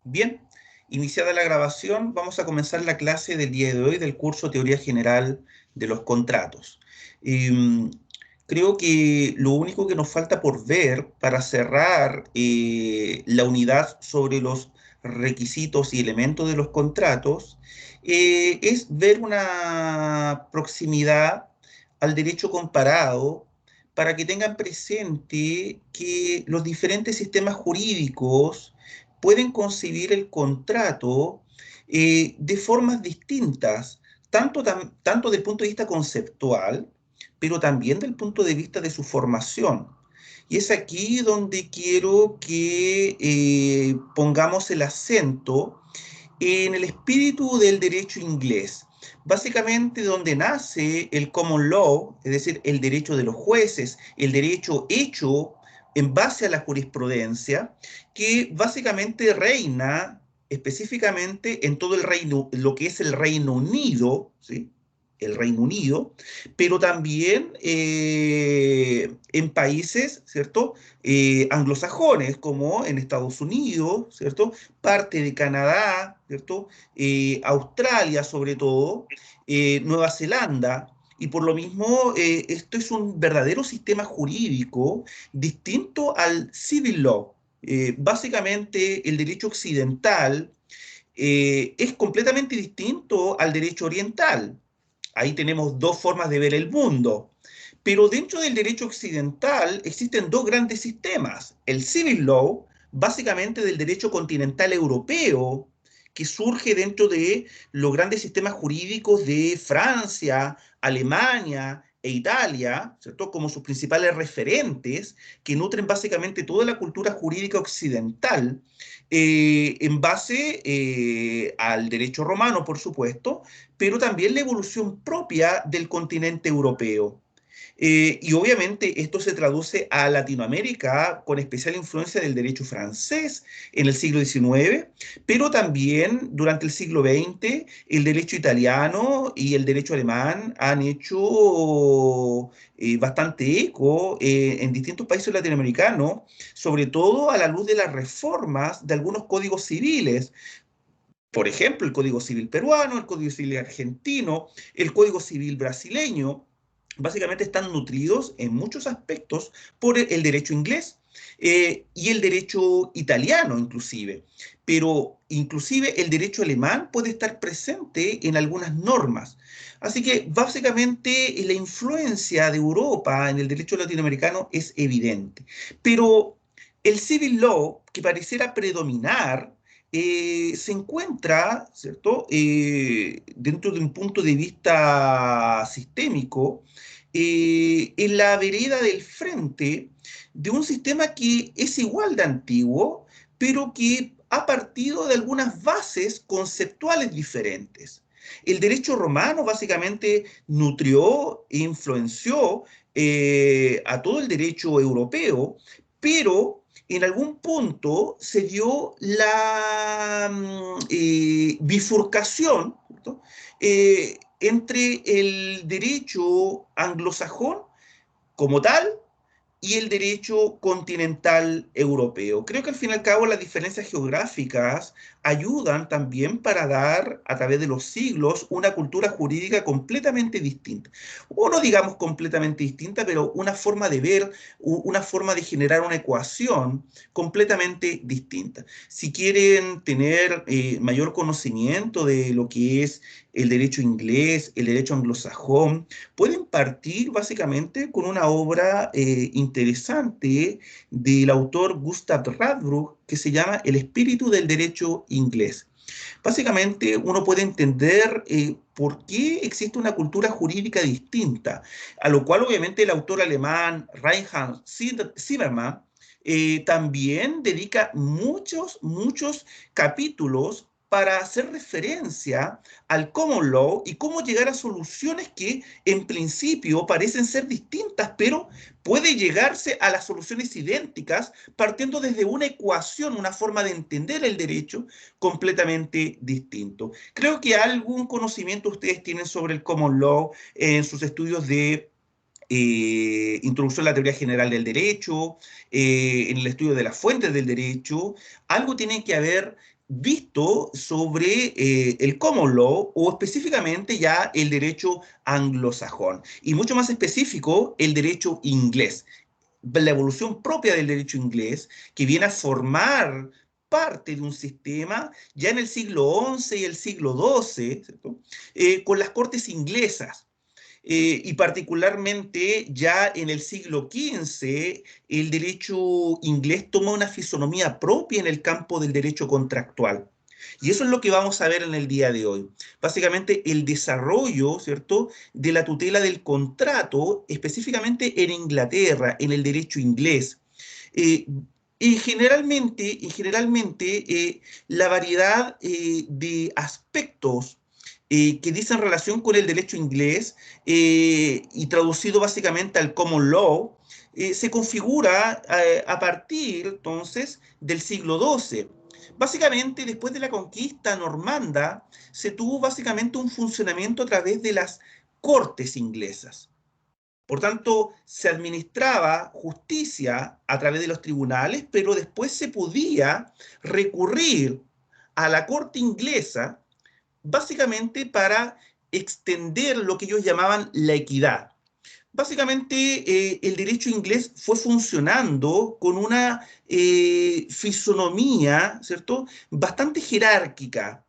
Bien, iniciada la grabación, vamos a comenzar la clase del día de hoy del curso Teoría General de los Contratos. Em, Creo que lo único que nos falta por ver para cerrar la unidad sobre los requisitos y elementos de los contratos es ver una proximidad al derecho comparado para que tengan presente que los diferentes sistemas jurídicos pueden concebir el contrato de formas distintas, tanto del punto de vista conceptual, pero también del punto de vista de su formación. Y es aquí donde quiero que pongamos el acento en el espíritu del derecho inglés. Básicamente donde nace el common law, es decir, el derecho de los jueces, el derecho hecho en base a la jurisprudencia, que básicamente reina específicamente en todo el reino, lo que es el Reino Unido, ¿sí? El Reino Unido, pero también en países, ¿cierto? Anglosajones, como en Estados Unidos, ¿cierto? Parte de Canadá, ¿cierto? Australia sobre todo, Nueva Zelanda, y por lo mismo esto es un verdadero sistema jurídico distinto al civil law. Básicamente el derecho occidental es completamente distinto al derecho oriental. Ahí tenemos dos formas de ver el mundo. Pero dentro del derecho occidental existen dos grandes sistemas. El civil law, básicamente del derecho continental europeo, que surge dentro de los grandes sistemas jurídicos de Francia, Alemania e Italia, ¿cierto? Como sus principales referentes, que nutren básicamente toda la cultura jurídica occidental, en base al derecho romano, por supuesto, pero también la evolución propia del continente europeo. Y obviamente esto se traduce a Latinoamérica con especial influencia del derecho francés en el siglo XIX, pero también durante el siglo XX el derecho italiano y el derecho alemán han hecho bastante eco en distintos países latinoamericanos, sobre todo a la luz de las reformas de algunos códigos civiles. Por ejemplo, el Código Civil peruano, el Código Civil argentino, el Código Civil brasileño, básicamente están nutridos en muchos aspectos por el derecho inglés y el derecho italiano inclusive. Pero inclusive el derecho alemán puede estar presente en algunas normas. Así que básicamente la influencia de Europa en el derecho latinoamericano es evidente. Pero el civil law, que pareciera predominar, se encuentra, ¿cierto? Dentro de un punto de vista sistémico, en la vereda del frente de un sistema que es igual de antiguo, pero que ha partido de algunas bases conceptuales diferentes. El derecho romano básicamente nutrió e influenció a todo el derecho europeo, pero en algún punto se dio la bifurcación, ¿cierto? Entre el derecho anglosajón como tal y el derecho continental europeo. Creo que al fin y al cabo las diferencias geográficas ayudan también para dar a través de los siglos una cultura jurídica completamente distinta. O no digamos completamente distinta, pero una forma de ver, una forma de generar una ecuación completamente distinta. Si quieren tener mayor conocimiento de lo que es el derecho inglés, el derecho anglosajón, pueden partir básicamente con una obra interesante del autor Gustav Radbruch que se llama El espíritu del derecho inglés. Básicamente uno puede entender por qué existe una cultura jurídica distinta, a lo cual obviamente el autor alemán Reinhard Zimmermann también dedica muchos capítulos para hacer referencia al common law y cómo llegar a soluciones que en principio parecen ser distintas, pero puede llegarse a las soluciones idénticas partiendo desde una ecuación, una forma de entender el derecho completamente distinto. Creo que algún conocimiento ustedes tienen sobre el common law en sus estudios de introducción a la teoría general del derecho, en el estudio de las fuentes del derecho, algo tiene que haber visto sobre el common law o específicamente ya el derecho anglosajón y mucho más específico el derecho inglés, la evolución propia del derecho inglés que viene a formar parte de un sistema ya en el siglo XI y el siglo XII, ¿cierto? Con las cortes inglesas. Y particularmente ya en el siglo XV, el derecho inglés toma una fisonomía propia en el campo del derecho contractual. Y eso es lo que vamos a ver en el día de hoy. Básicamente el desarrollo, ¿cierto?, de la tutela del contrato, específicamente en Inglaterra, en el derecho inglés. Eh, la variedad de aspectos que dicen relación con el derecho inglés y traducido básicamente al common law, se configura a partir entonces del siglo XII. Básicamente, después de la conquista normanda, se tuvo básicamente un funcionamiento a través de las cortes inglesas. Por tanto, se administraba justicia a través de los tribunales, pero después se podía recurrir a la corte inglesa básicamente para extender lo que ellos llamaban la equidad. Básicamente, el derecho inglés fue funcionando con una fisonomía, ¿cierto?, bastante jerárquica,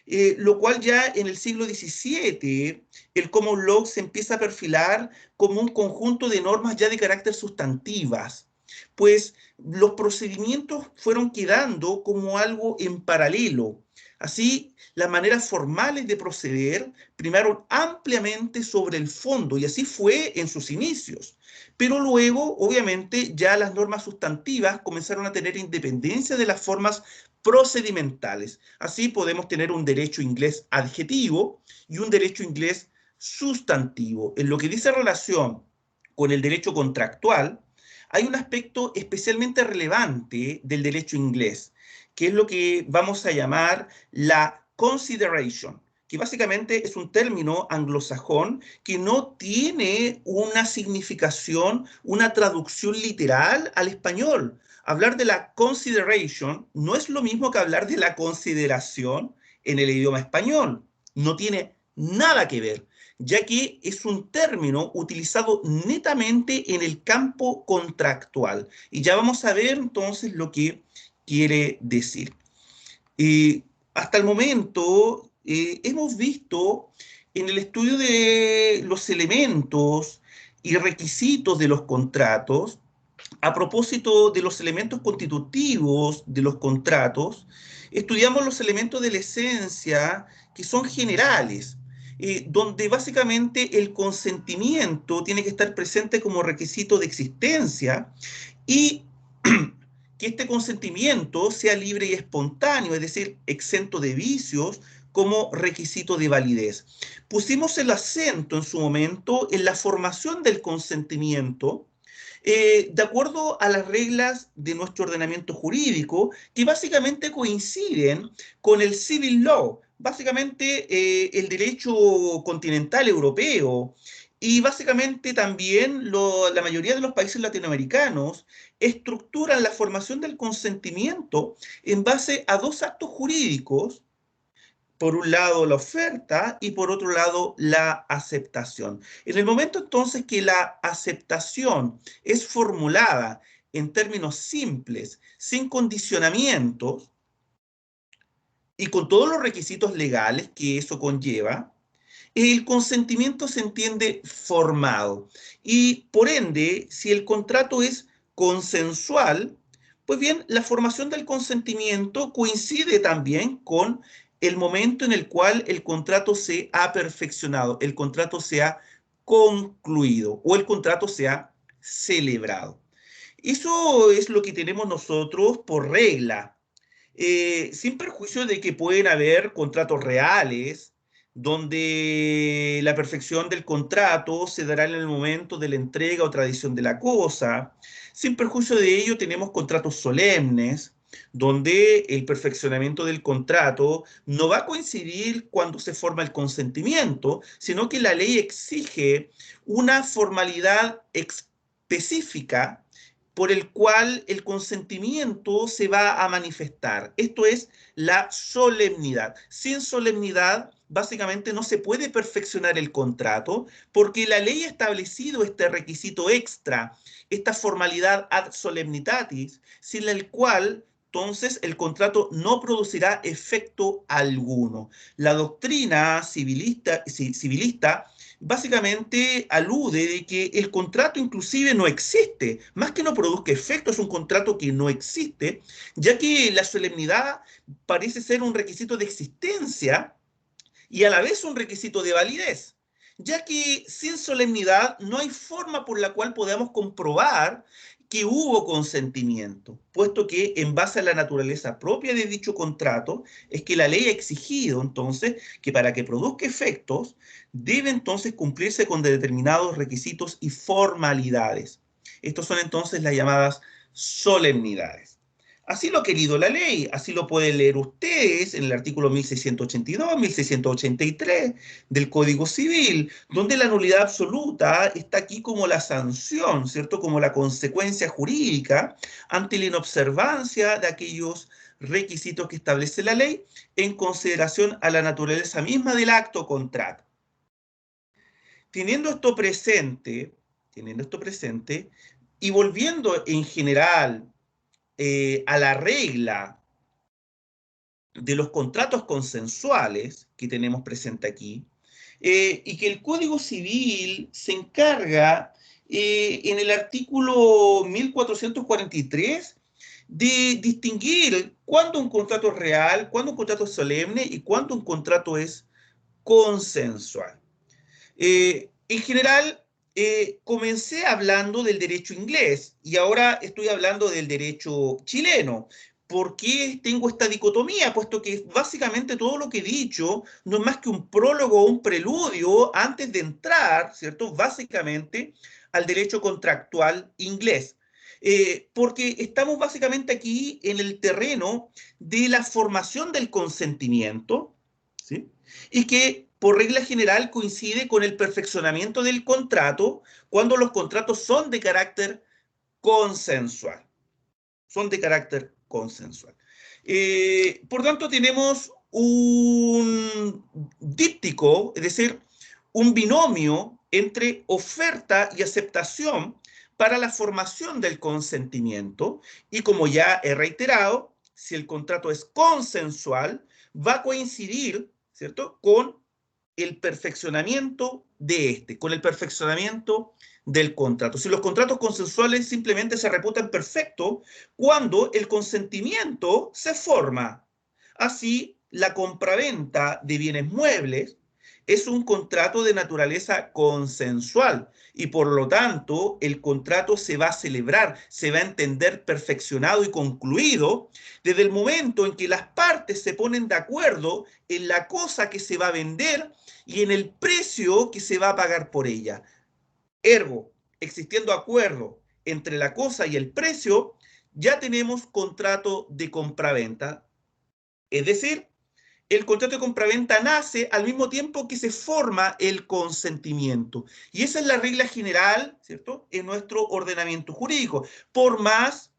lo cual ya en el siglo XVII el common law se empieza a perfilar como un conjunto de normas ya de carácter sustantivas, pues los procedimientos fueron quedando como algo en paralelo. Así, las maneras formales de proceder primaron ampliamente sobre el fondo, y así fue en sus inicios. Pero luego, obviamente, ya las normas sustantivas comenzaron a tener independencia de las formas procedimentales. Así podemos tener un derecho inglés adjetivo y un derecho inglés sustantivo. En lo que dice relación con el derecho contractual, hay un aspecto especialmente relevante del derecho inglés, que es lo que vamos a llamar la consideration, que básicamente es un término anglosajón que no tiene una significación, una traducción literal al español. Hablar de la consideration no es lo mismo que hablar de la consideración en el idioma español. No tiene nada que ver, ya que es un término utilizado netamente en el campo contractual. Y ya vamos a ver entonces lo que quiere decir. Hasta el momento hemos visto en el estudio de los elementos y requisitos de los contratos, a propósito de los elementos constitutivos de los contratos, estudiamos los elementos de la esencia que son generales, donde básicamente el consentimiento tiene que estar presente como requisito de existencia y que este consentimiento sea libre y espontáneo, es decir, exento de vicios como requisito de validez. Pusimos el acento en su momento en la formación del consentimiento, de acuerdo a las reglas de nuestro ordenamiento jurídico, que básicamente coinciden con el civil law, básicamente el derecho continental europeo, y básicamente también la mayoría de los países latinoamericanos estructuran la formación del consentimiento en base a dos actos jurídicos, por un lado la oferta y por otro lado la aceptación. En el momento entonces que la aceptación es formulada en términos simples, sin condicionamientos y con todos los requisitos legales que eso conlleva, el consentimiento se entiende formado. Y por ende, si el contrato es consensual, pues bien, la formación del consentimiento coincide también con el momento en el cual el contrato se ha perfeccionado, el contrato se ha concluido o el contrato se ha celebrado. Eso es lo que tenemos nosotros por regla, sin perjuicio de que pueden haber contratos reales, donde la perfección del contrato se dará en el momento de la entrega o tradición de la cosa. Sin perjuicio de ello, tenemos contratos solemnes, donde el perfeccionamiento del contrato no va a coincidir cuando se forma el consentimiento, sino que la ley exige una formalidad específica por el cual el consentimiento se va a manifestar. Esto es la solemnidad. Sin solemnidad, básicamente no se puede perfeccionar el contrato porque la ley ha establecido este requisito extra, esta formalidad ad solemnitatis, sin el cual entonces el contrato no producirá efecto alguno. La doctrina civilista básicamente alude de que el contrato inclusive no existe, más que no produzca efecto, es un contrato que no existe, ya que la solemnidad parece ser un requisito de existencia y a la vez un requisito de validez, ya que sin solemnidad no hay forma por la cual podamos comprobar que hubo consentimiento, puesto que en base a la naturaleza propia de dicho contrato es que la ley ha exigido entonces que para que produzca efectos debe entonces cumplirse con determinados requisitos y formalidades. Estos son entonces las llamadas solemnidades. Así lo ha querido la ley, así lo pueden leer ustedes en el artículo 1682, 1683 del Código Civil, donde la nulidad absoluta está aquí como la sanción, ¿cierto? Como la consecuencia jurídica ante la inobservancia de aquellos requisitos que establece la ley en consideración a la naturaleza misma del acto o contrato. Teniendo esto presente, y volviendo en general a la regla de los contratos consensuales que tenemos presente aquí, y que el Código Civil se encarga en el artículo 1443 de distinguir cuándo un contrato es real, cuándo un contrato es solemne y cuándo un contrato es consensual. En general, comencé hablando del derecho inglés y ahora estoy hablando del derecho chileno. ¿Por qué tengo esta dicotomía? Puesto que básicamente todo lo que he dicho no es más que un prólogo o un preludio antes de entrar, ¿cierto? Básicamente al derecho contractual inglés. Porque estamos básicamente aquí en el terreno de la formación del consentimiento, ¿sí? Y que por regla general coincide con el perfeccionamiento del contrato cuando los contratos son de carácter consensual. Son de carácter consensual. Por tanto, tenemos un díptico, es decir, un binomio entre oferta y aceptación para la formación del consentimiento. Y como ya he reiterado, si el contrato es consensual, va a coincidir, ¿cierto?, con el perfeccionamiento de este, con el perfeccionamiento del contrato. Si los contratos consensuales simplemente se reputan perfectos cuando el consentimiento se forma. Así, la compraventa de bienes muebles es un contrato de naturaleza consensual y por lo tanto el contrato se va a celebrar, se va a entender perfeccionado y concluido desde el momento en que las partes se ponen de acuerdo en la cosa que se va a vender y en el precio que se va a pagar por ella. Ergo, existiendo acuerdo entre la cosa y el precio, ya tenemos contrato de compraventa. Es decir, el contrato de compraventa nace al mismo tiempo que se forma el consentimiento. Y esa es la regla general, ¿cierto?, en nuestro ordenamiento jurídico. Por más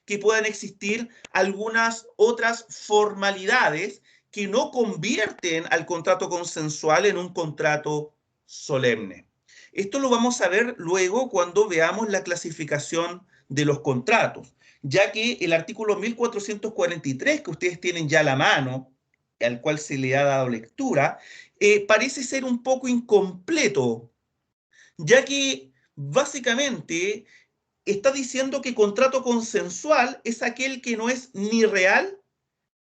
que puedan existir algunas otras formalidades que no convierten al contrato consensual en un contrato solemne. Esto lo vamos a ver luego cuando veamos la clasificación de los contratos, ya que el artículo 1443 que ustedes tienen ya a la mano, al cual se le ha dado lectura, parece ser un poco incompleto, ya que básicamente está diciendo que contrato consensual es aquel que no es ni real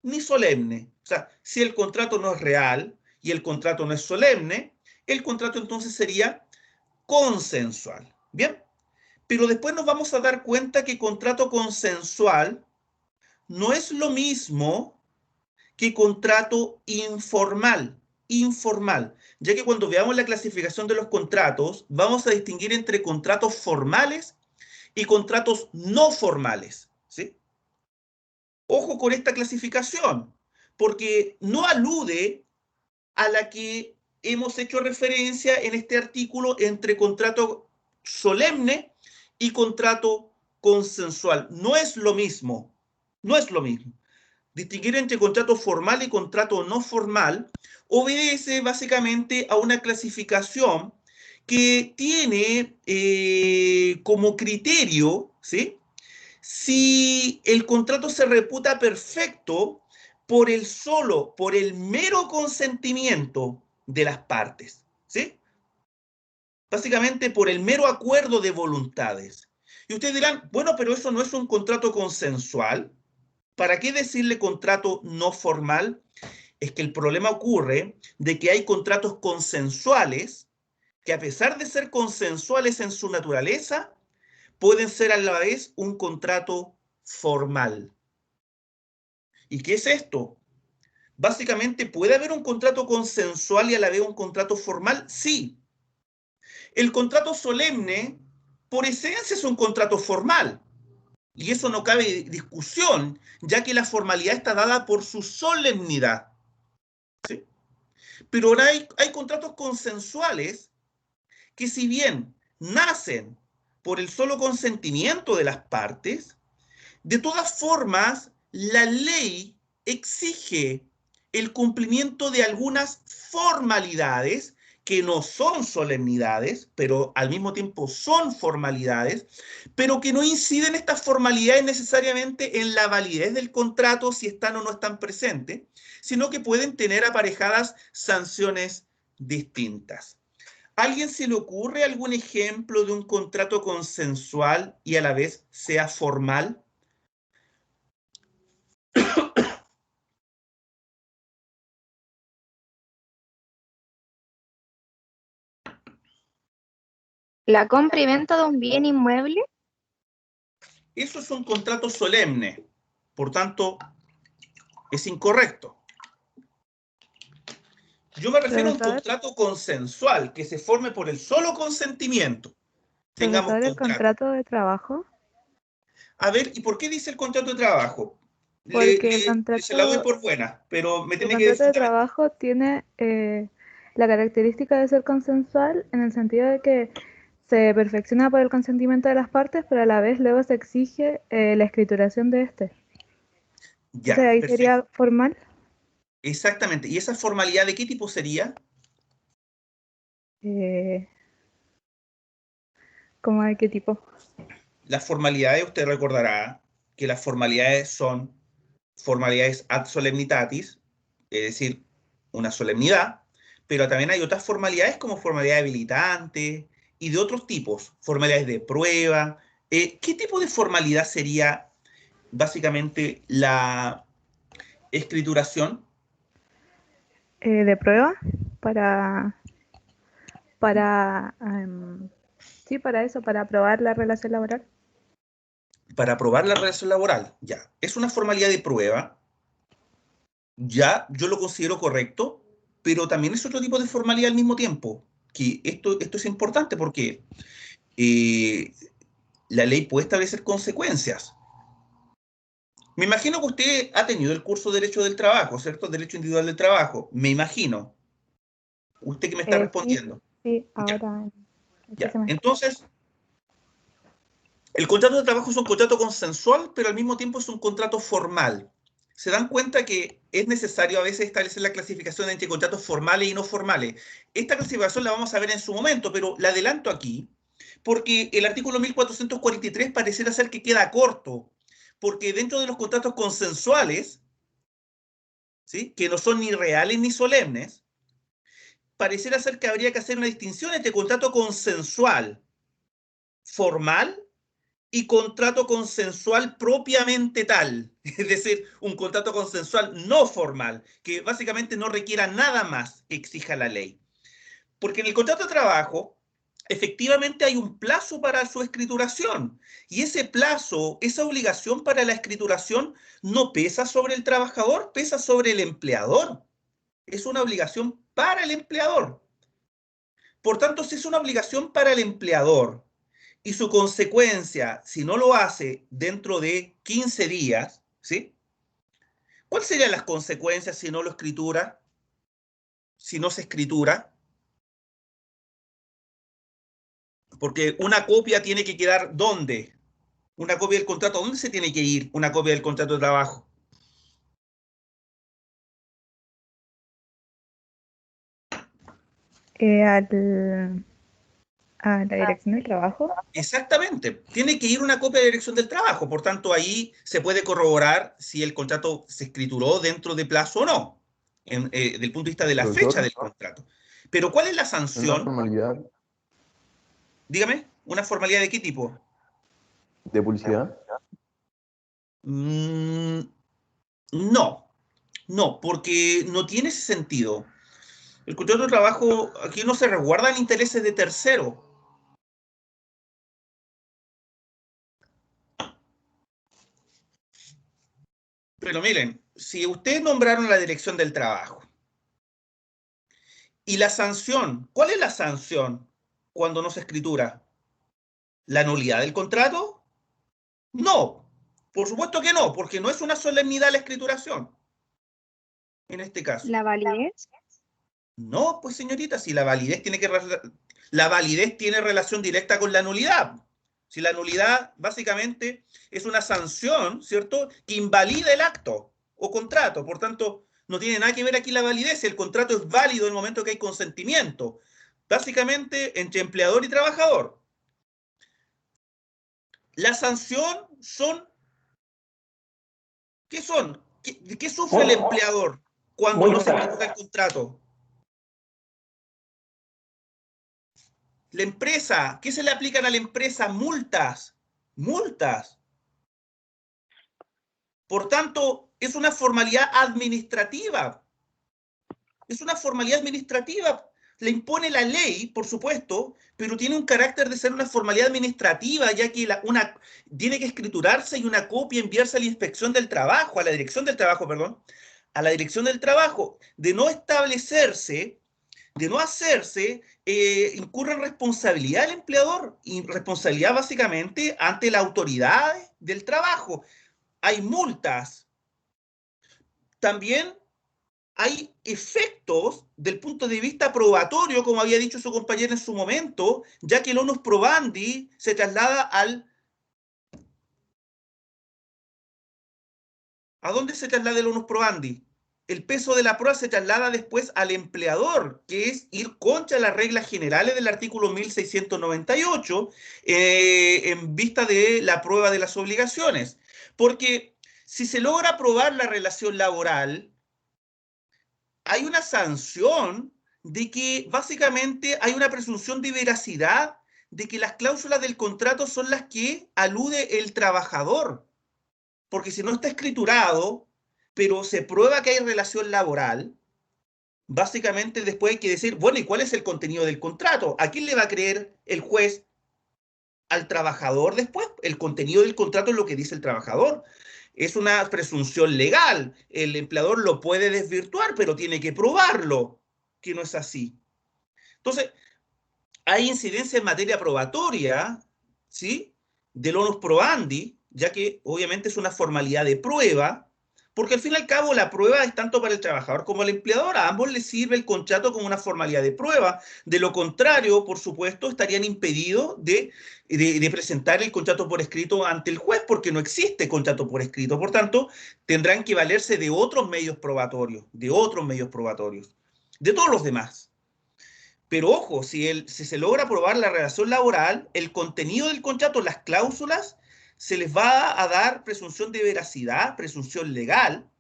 ni solemne. O sea, si el contrato no es real y el contrato no es solemne, el contrato entonces sería consensual. Bien, pero después nos vamos a dar cuenta que contrato consensual no es lo mismo que contrato informal, ya que cuando veamos la clasificación de los contratos, vamos a distinguir entre contratos formales y contratos no formales, ¿sí? Ojo con esta clasificación, porque no alude a la que hemos hecho referencia en este artículo entre contrato solemne y contrato consensual. No es lo mismo, no es lo mismo. Distinguir entre contrato formal y contrato no formal obedece básicamente a una clasificación que tiene como criterio, ¿sí?, si el contrato se reputa perfecto por el mero consentimiento de las partes, ¿sí? Básicamente por el mero acuerdo de voluntades. Y ustedes dirán, bueno, pero eso no es un contrato consensual. ¿Para qué decirle contrato no formal? Es que el problema ocurre de que hay contratos consensuales que, a pesar de ser consensuales en su naturaleza, pueden ser a la vez un contrato formal. ¿Y qué es esto? Básicamente, ¿puede haber un contrato consensual y a la vez un contrato formal? Sí. El contrato solemne, por esencia, es un contrato formal. Y eso no cabe discusión, ya que la formalidad está dada por su solemnidad, ¿sí? Pero ahora hay contratos consensuales que, si bien nacen por el solo consentimiento de las partes, de todas formas, la ley exige el cumplimiento de algunas formalidades que no son solemnidades, pero al mismo tiempo son formalidades, pero que no inciden estas formalidades necesariamente en la validez del contrato si están o no están presentes, sino que pueden tener aparejadas sanciones distintas. ¿A alguien se le ocurre algún ejemplo de un contrato consensual y a la vez sea formal? La compra y venta de un bien inmueble. Eso es un contrato solemne, por tanto, es incorrecto. Yo me refiero a un Profesor, contrato consensual, que se forme por el solo consentimiento. Tengamos profesor, el contrato. contrato de trabajo. A ver, ¿y por qué dice el contrato de trabajo? Porque Se la doy por buena, pero me el tiene que contrato decir de también. trabajo tiene la característica de ser consensual en el sentido de que se perfecciona por el consentimiento de las partes, pero a la vez luego se exige la escrituración de este. Entonces Ya, ahí perfecto. sería formal. Exactamente. ¿Y esa formalidad de qué tipo sería? Eh, ¿Cómo de qué tipo? Las formalidades, usted recordará que las formalidades son formalidades ad solemnitatis, es decir, una solemnidad, pero también hay otras formalidades como formalidades habilitantes y de otros tipos, formalidades de prueba. ¿Qué tipo de formalidad sería básicamente la escrituración? De prueba para, sí, para eso, para aprobar la relación laboral. Para aprobar la relación laboral, ya. Es una formalidad de prueba, ya, yo lo considero correcto, pero también es otro tipo de formalidad al mismo tiempo. Que esto es importante porque eh, la ley puede establecer consecuencias. Me imagino que usted ha tenido el curso de Derecho del Trabajo, ¿cierto? Derecho Individual del Trabajo. Me imagino. Usted que me está Sí, respondiendo. sí, Ya, ahora en este ya. semestre. Entonces, el contrato de trabajo es un contrato consensual, pero al mismo tiempo es un contrato formal. Se dan cuenta que es necesario a veces establecer la clasificación entre contratos formales y no formales. Esta clasificación la vamos a ver en su momento, pero la adelanto aquí, porque el artículo 1443 pareciera ser que queda corto, porque dentro de los contratos consensuales, ¿sí?, que no son ni reales ni solemnes, pareciera ser que habría que hacer una distinción entre contrato consensual formal y contrato consensual propiamente tal, es decir, un contrato consensual no formal, que básicamente no requiera nada más que exija la ley. Porque en el contrato de trabajo, efectivamente hay un plazo para su escrituración, y ese plazo, esa obligación para la escrituración, no pesa sobre el trabajador, pesa sobre el empleador. Es una obligación para el empleador. Por tanto, si es una obligación para el empleador, y su consecuencia, si no lo hace dentro de 15 días, ¿sí?, ¿Cuáles serían las consecuencias si no lo escritura? Si no se escritura. Porque una copia tiene que quedar ¿dónde? Una copia del contrato, ¿dónde se tiene que ir una copia del contrato de trabajo? A la dirección del trabajo. Exactamente, tiene que ir una copia de dirección del trabajo, por tanto ahí se puede corroborar si el contrato se escrituró dentro de plazo o no, desde el punto de vista de la fecha Profesor, del contrato. Pero ¿cuál es la es una sanción? formalidad Dígame, ¿una formalidad de qué tipo? de publicidad. Mm, no, no, porque no tiene ese sentido. El contrato de trabajo, aquí no se resguardan intereses de tercero. Pero miren, si ustedes nombraron la dirección del trabajo y la sanción, ¿cuál es la sanción cuando no se escritura? ¿La nulidad del contrato? No, por supuesto que no, porque no es una solemnidad la escrituración, en este caso. ¿La validez? No, pues señorita, si la validez tiene relación directa con la nulidad. Si la nulidad básicamente es una sanción, ¿cierto?, que invalida el acto o contrato. Por tanto, no tiene nada que ver aquí la validez. El contrato es válido en el momento que hay consentimiento, básicamente entre empleador y trabajador. La sanción son, ¿qué son? ¿Qué sufre el empleador cuando no se ejecuta el contrato? La empresa, ¿qué se le aplican a la empresa? Multas, multas. Por tanto, es una formalidad administrativa. Es una formalidad administrativa. Le impone la ley, por supuesto, pero tiene un carácter de ser una formalidad administrativa, ya que tiene que escriturarse y una copia enviarse a la inspección del trabajo, a la dirección del trabajo, perdón, a la dirección del trabajo. De no establecerse, de no hacerse, incurre en responsabilidad el empleador, y responsabilidad básicamente ante la autoridad del trabajo. Hay multas. También hay efectos del punto de vista probatorio, como había dicho su compañera en su momento, ya que el onus probandi se traslada al... ¿A dónde se traslada el onus probandi? El peso de la prueba se traslada después al empleador, que es ir contra las reglas generales del artículo 1698 en vista de la prueba de las obligaciones. Porque si se logra probar la relación laboral, hay una sanción de que básicamente hay una presunción de veracidad de que las cláusulas del contrato son las que alude el trabajador. Porque si no está escriturado, pero se prueba que hay relación laboral, básicamente después hay que decir, bueno, ¿y cuál es el contenido del contrato? ¿A quién le va a creer el juez? ¿Al trabajador después? El contenido del contrato es lo que dice el trabajador. Es una presunción legal. El empleador lo puede desvirtuar, pero tiene que probarlo, que no es así. Entonces, hay incidencia en materia probatoria, ¿sí?, del onus probandi, ya que obviamente es una formalidad de prueba, porque al fin y al cabo la prueba es tanto para el trabajador como el empleador. A ambos les sirve el contrato como una formalidad de prueba. De lo contrario, por supuesto, estarían impedidos de presentar el contrato por escrito ante el juez, porque no existe contrato por escrito. Por tanto, tendrán que valerse de otros medios probatorios, de todos los demás. Pero ojo, si se logra aprobar la relación laboral, el contenido del contrato, las cláusulas, se les va a dar presunción de veracidad, presunción legal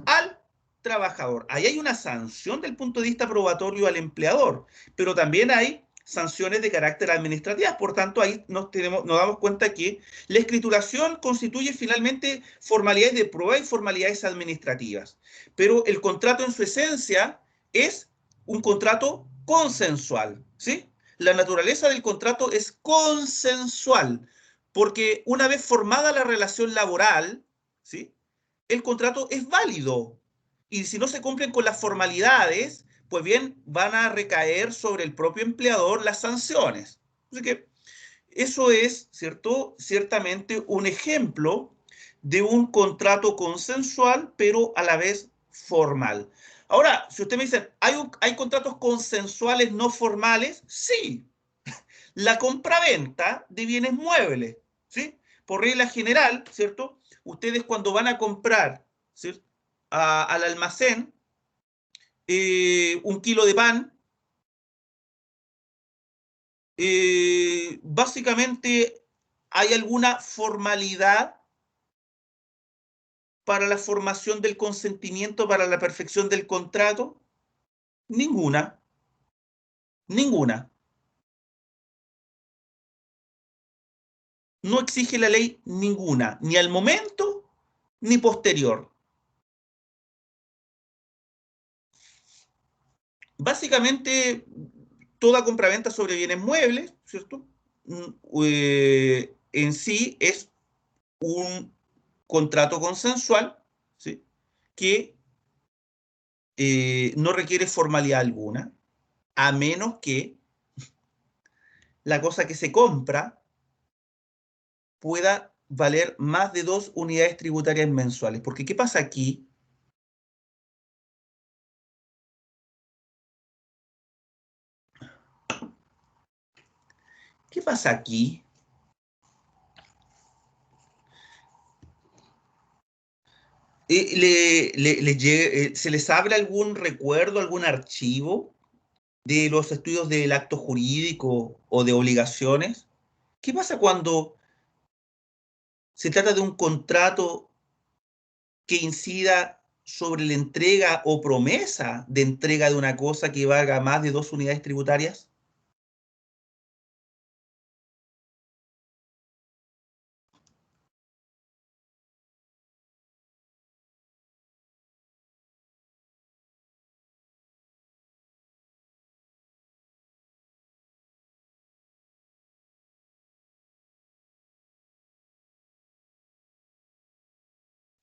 al trabajador. Ahí hay una sanción del punto de vista probatorio al empleador, pero también hay sanciones de carácter administrativo. Por tanto, ahí nos damos cuenta que la escrituración constituye finalmente formalidades de prueba y formalidades administrativas. Pero el contrato en su esencia es un contrato consensual, ¿sí? La naturaleza del contrato es consensual, porque una vez formada la relación laboral, ¿sí?, el contrato es válido. Y si no se cumplen con las formalidades, pues bien, van a recaer sobre el propio empleador las sanciones. Así que eso es, ¿cierto?, ciertamente un ejemplo de un contrato consensual, pero a la vez formal. Ahora, si usted me dice, ¿hay contratos consensuales no formales? Sí. La compraventa de bienes muebles, ¿sí? Por regla general, ¿cierto? Ustedes cuando van a comprar, ¿cierto? Al almacén, 1 kilo de pan, básicamente hay alguna formalidad para la formación del consentimiento, para la perfección del contrato. Ninguna, ninguna. No exige la ley ninguna, ni al momento ni posterior. Básicamente, toda compraventa sobre bienes muebles, ¿cierto? En sí es un contrato consensual, ¿sí? Que no requiere formalidad alguna, a menos que la cosa que se compra pueda valer más de 2 unidades tributarias mensuales. Porque, ¿qué pasa aquí? ¿Qué pasa aquí? ¿Se les abre algún recuerdo, algún archivo de los estudios del acto jurídico o de obligaciones? ¿Qué pasa cuando se trata de un contrato que incida sobre la entrega o promesa de entrega de una cosa que valga más de 2 unidades tributarias?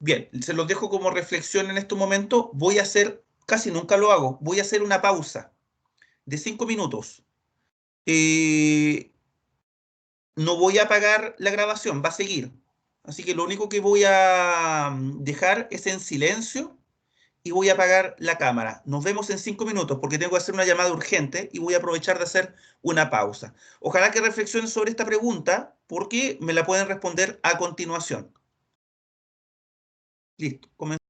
Bien, se los dejo como reflexión en este momento. Voy a hacer, casi nunca lo hago, voy a hacer una pausa de 5 minutos. Eh, no voy a apagar la grabación, va a seguir. Así que lo único que voy a dejar es en silencio y voy a apagar la cámara. Nos vemos en 5 minutos porque tengo que hacer una llamada urgente y voy a aprovechar de hacer una pausa. Ojalá que reflexionen sobre esta pregunta porque me la pueden responder a continuación. Listo, comenzamos.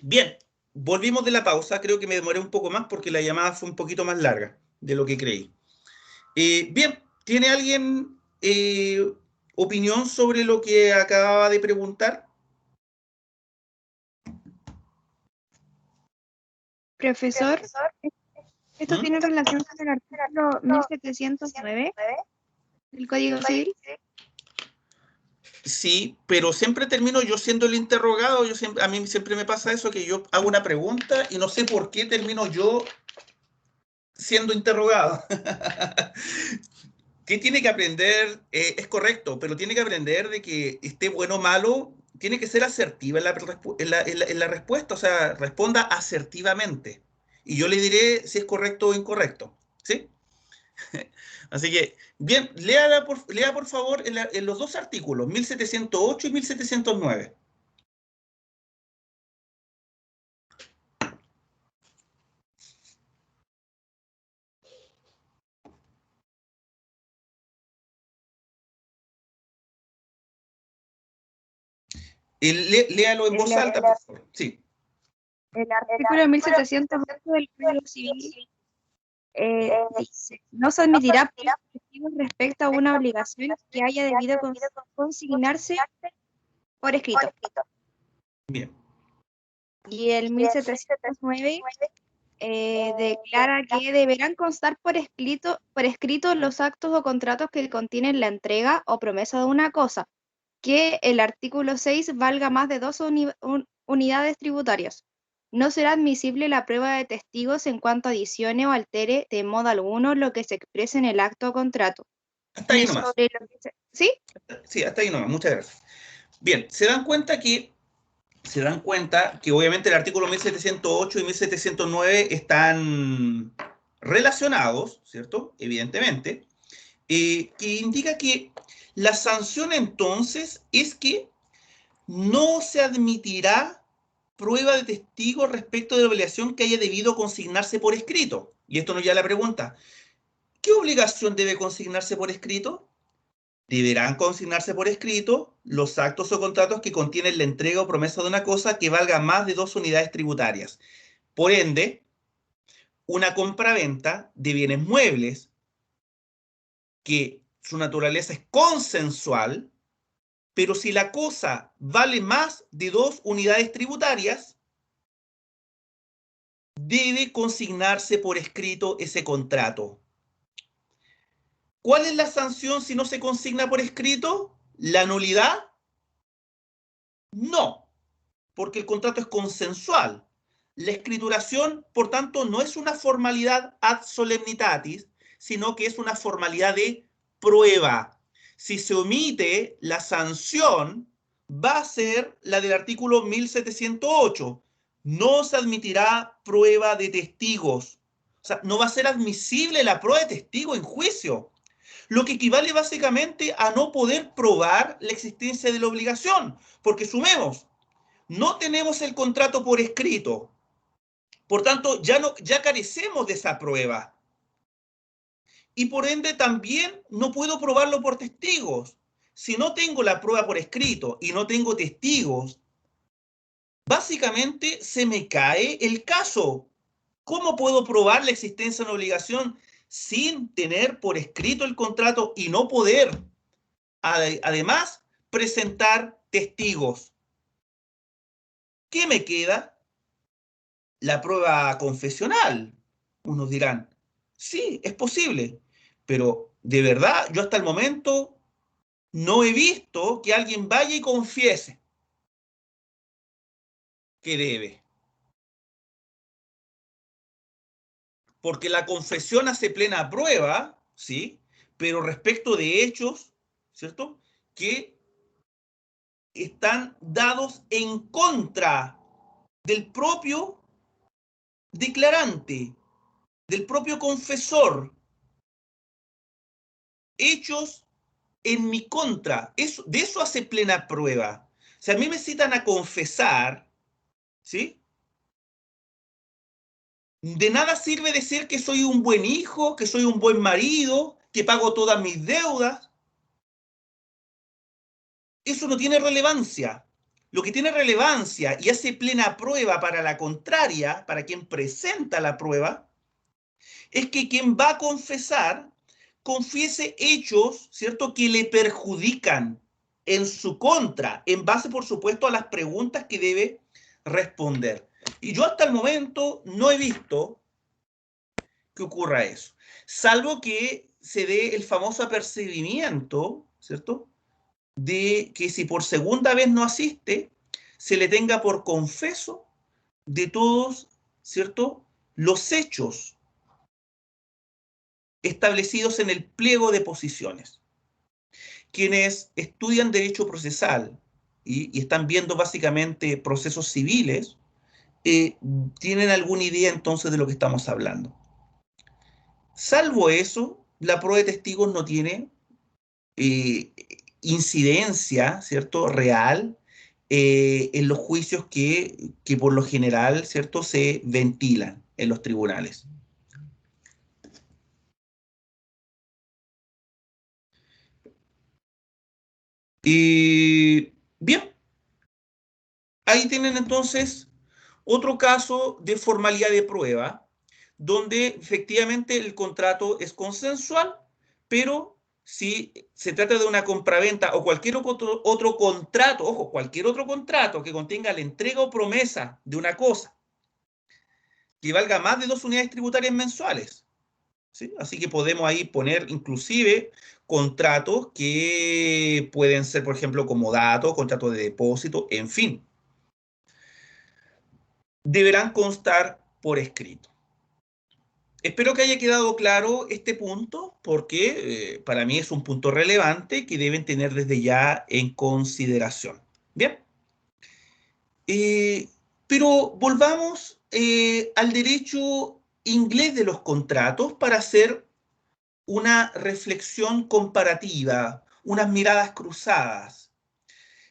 Bien, volvimos de la pausa. Creo que me demoré un poco más porque la llamada fue un poquito más larga de lo que creí. Bien, ¿tiene alguien opinión sobre lo que acababa de preguntar? Profesor, esto ¿Mm? tiene relación con el artículo 1709 del Código Civil. Sí, pero siempre termino yo siendo el interrogado. A mí siempre me pasa eso, que yo hago una pregunta y no sé por qué termino yo siendo interrogado. ¿Qué tiene que aprender? Es correcto, pero tiene que aprender de que esté bueno o malo, tiene que ser asertiva en la respuesta, o sea, responda asertivamente. Y yo le diré si es correcto o incorrecto, ¿sí? Así que, bien, lea por favor en los dos artículos, 1708 y 1709. Léalo en voz alta, por favor. Sí. El artículo 1708 del Código Civil dice: no se admitirá pruebas objetivas respecto a una obligación que haya debido consignarse por escrito. Bien. Y el 1709 declara que deberán constar por escrito los actos o contratos que contienen la entrega o promesa de una cosa, que el artículo 6 valga más de 2 unidades tributarias. No será admisible la prueba de testigos en cuanto adicione o altere de modo alguno lo que se exprese en el acto o contrato. Hasta ahí Ni nomás. sobre lo que ¿Sí? Sí, hasta ahí nomás. Muchas gracias. Bien, se dan cuenta que obviamente el artículo 1708 y 1709 están relacionados, ¿cierto? Evidentemente, que indica que la sanción entonces es que no se admitirá prueba de testigo respecto de la obligación que haya debido consignarse por escrito. Y esto nos lleva a la pregunta, ¿qué obligación debe consignarse por escrito? Deberán consignarse por escrito los actos o contratos que contienen la entrega o promesa de una cosa que valga más de 2 unidades tributarias. Por ende, una compraventa de bienes muebles que su naturaleza es consensual, pero si la cosa vale más de 2 unidades tributarias, debe consignarse por escrito ese contrato. ¿Cuál es la sanción si no se consigna por escrito? ¿La nulidad? No, porque el contrato es consensual. La escrituración, por tanto, no es una formalidad ad solemnitatis, sino que es una formalidad de prueba. Si se omite, la sanción va a ser la del artículo 1708. No se admitirá prueba de testigos. O sea, no va a ser admisible la prueba de testigo en juicio, lo que equivale básicamente a no poder probar la existencia de la obligación, porque sumemos, no tenemos el contrato por escrito, por tanto ya carecemos de esa prueba, y por ende también no puedo probarlo por testigos. Si no tengo la prueba por escrito y no tengo testigos, básicamente se me cae el caso. ¿Cómo puedo probar la existencia de una obligación sin tener por escrito el contrato y no poder además presentar testigos? ¿Qué me queda? La prueba confesional. Unos dirán, sí, es posible, pero de verdad yo hasta el momento no he visto que alguien vaya y confiese que debe. Porque la confesión hace plena prueba, ¿sí? Pero respecto de hechos, ¿cierto? Que están dados en contra del propio declarante, del propio confesor, hechos en mi contra. De eso hace plena prueba. Si a mí me citan a confesar, ¿sí? De nada sirve decir que soy un buen hijo, que soy un buen marido, que pago todas mis deudas. Eso no tiene relevancia. lo que tiene relevancia y hace plena prueba para la contraria, para quien presenta la prueba, es que quien va a confesar confiese hechos, ¿cierto?, que le perjudican en su contra, en base, por supuesto, a las preguntas que debe responder. Y yo hasta el momento no he visto que ocurra eso, salvo que se dé el famoso apercibimiento, ¿cierto?, de que si por segunda vez no asiste, se le tenga por confeso de todos, ¿cierto?, los hechos establecidos en el pliego de posiciones. Quienes estudian derecho procesal y están viendo básicamente procesos civiles, tienen alguna idea entonces de lo que estamos hablando. Salvo eso, la prueba de testigos no tiene incidencia, ¿cierto?, real en los juicios que por lo general, ¿cierto?, se ventilan en los tribunales. Bien, ahí tienen entonces otro caso de formalidad de prueba, donde efectivamente el contrato es consensual, pero si se trata de una compraventa o cualquier otro contrato, ojo, cualquier otro contrato que contenga la entrega o promesa de una cosa que valga más de 2 unidades tributarias mensuales, ¿sí? Así que podemos ahí poner inclusive contratos que pueden ser, por ejemplo, comodato, contratos de depósito, en fin. Deberán constar por escrito. Espero que haya quedado claro este punto porque para mí es un punto relevante que deben tener desde ya en consideración. Bien. Pero volvamos al derecho inglés de los contratos para hacer una reflexión comparativa, unas miradas cruzadas.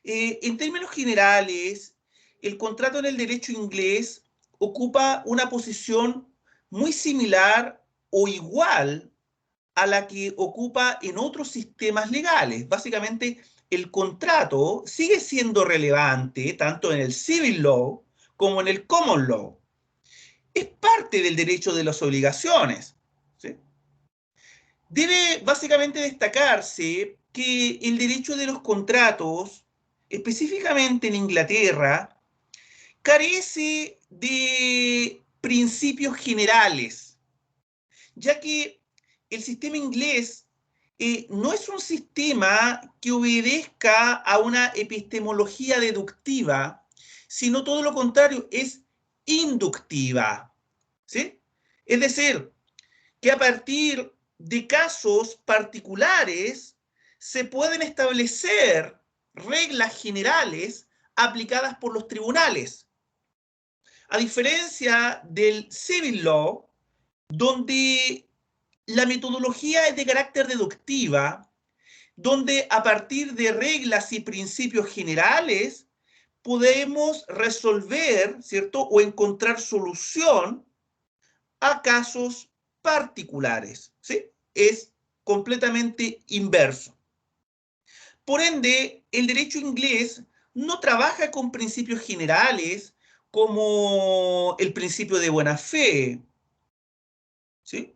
En términos generales, el contrato en el derecho inglés ocupa una posición muy similar o igual a la que ocupa en otros sistemas legales. Básicamente, el contrato sigue siendo relevante tanto en el civil law como en el common law. Es parte del derecho de las obligaciones, ¿sí? Debe básicamente destacarse que el derecho de los contratos, específicamente en Inglaterra, carece de principios generales, ya que el sistema inglés no es un sistema que obedezca a una epistemología deductiva, sino todo lo contrario, es inductiva, ¿sí? Es decir, que a partir de casos particulares se pueden establecer reglas generales aplicadas por los tribunales. A diferencia del civil law, donde la metodología es de carácter deductiva, donde a partir de reglas y principios generales podemos resolver, ¿cierto?, o encontrar solución a casos particulares, ¿sí? Es completamente inverso. Por ende, el derecho inglés no trabaja con principios generales como el principio de buena fe, ¿sí?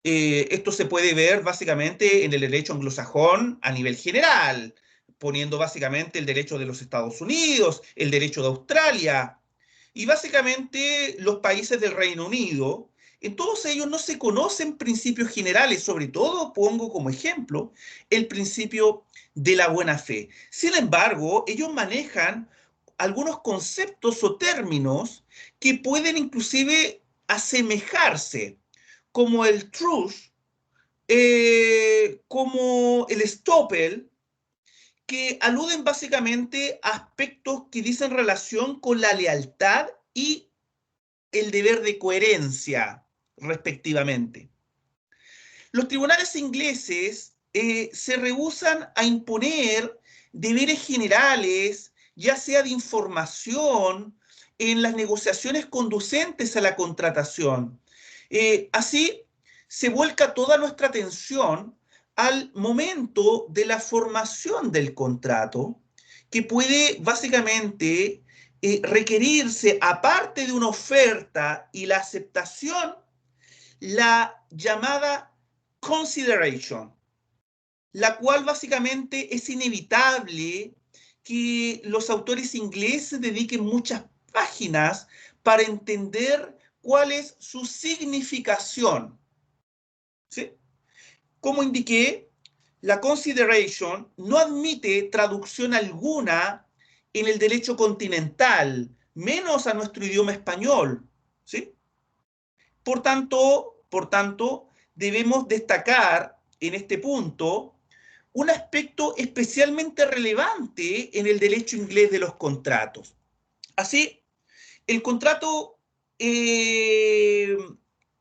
Esto se puede ver básicamente en el derecho anglosajón a nivel general, poniendo básicamente el derecho de los Estados Unidos, el derecho de Australia y básicamente los países del Reino Unido. En todos ellos no se conocen principios generales, sobre todo pongo como ejemplo el principio de la buena fe. Sin embargo, ellos manejan algunos conceptos o términos que pueden inclusive asemejarse, como el truth, como el estoppel, que aluden básicamente a aspectos que dicen relación con la lealtad y el deber de coherencia, respectivamente. Los tribunales ingleses se rehúsan a imponer deberes generales, ya sea de información, en las negociaciones conducentes a la contratación. Así se vuelca toda nuestra atención al momento de la formación del contrato, que puede básicamente requerirse, aparte de una oferta y la aceptación, la llamada consideration, la cual básicamente es inevitable que los autores ingleses dediquen muchas páginas para entender cuál es su significación. ¿Sí? Como indiqué, la consideration no admite traducción alguna en el derecho continental, menos a nuestro idioma español. ¿Sí? Por tanto, debemos destacar en este punto un aspecto especialmente relevante en el derecho inglés de los contratos. Así, el contrato en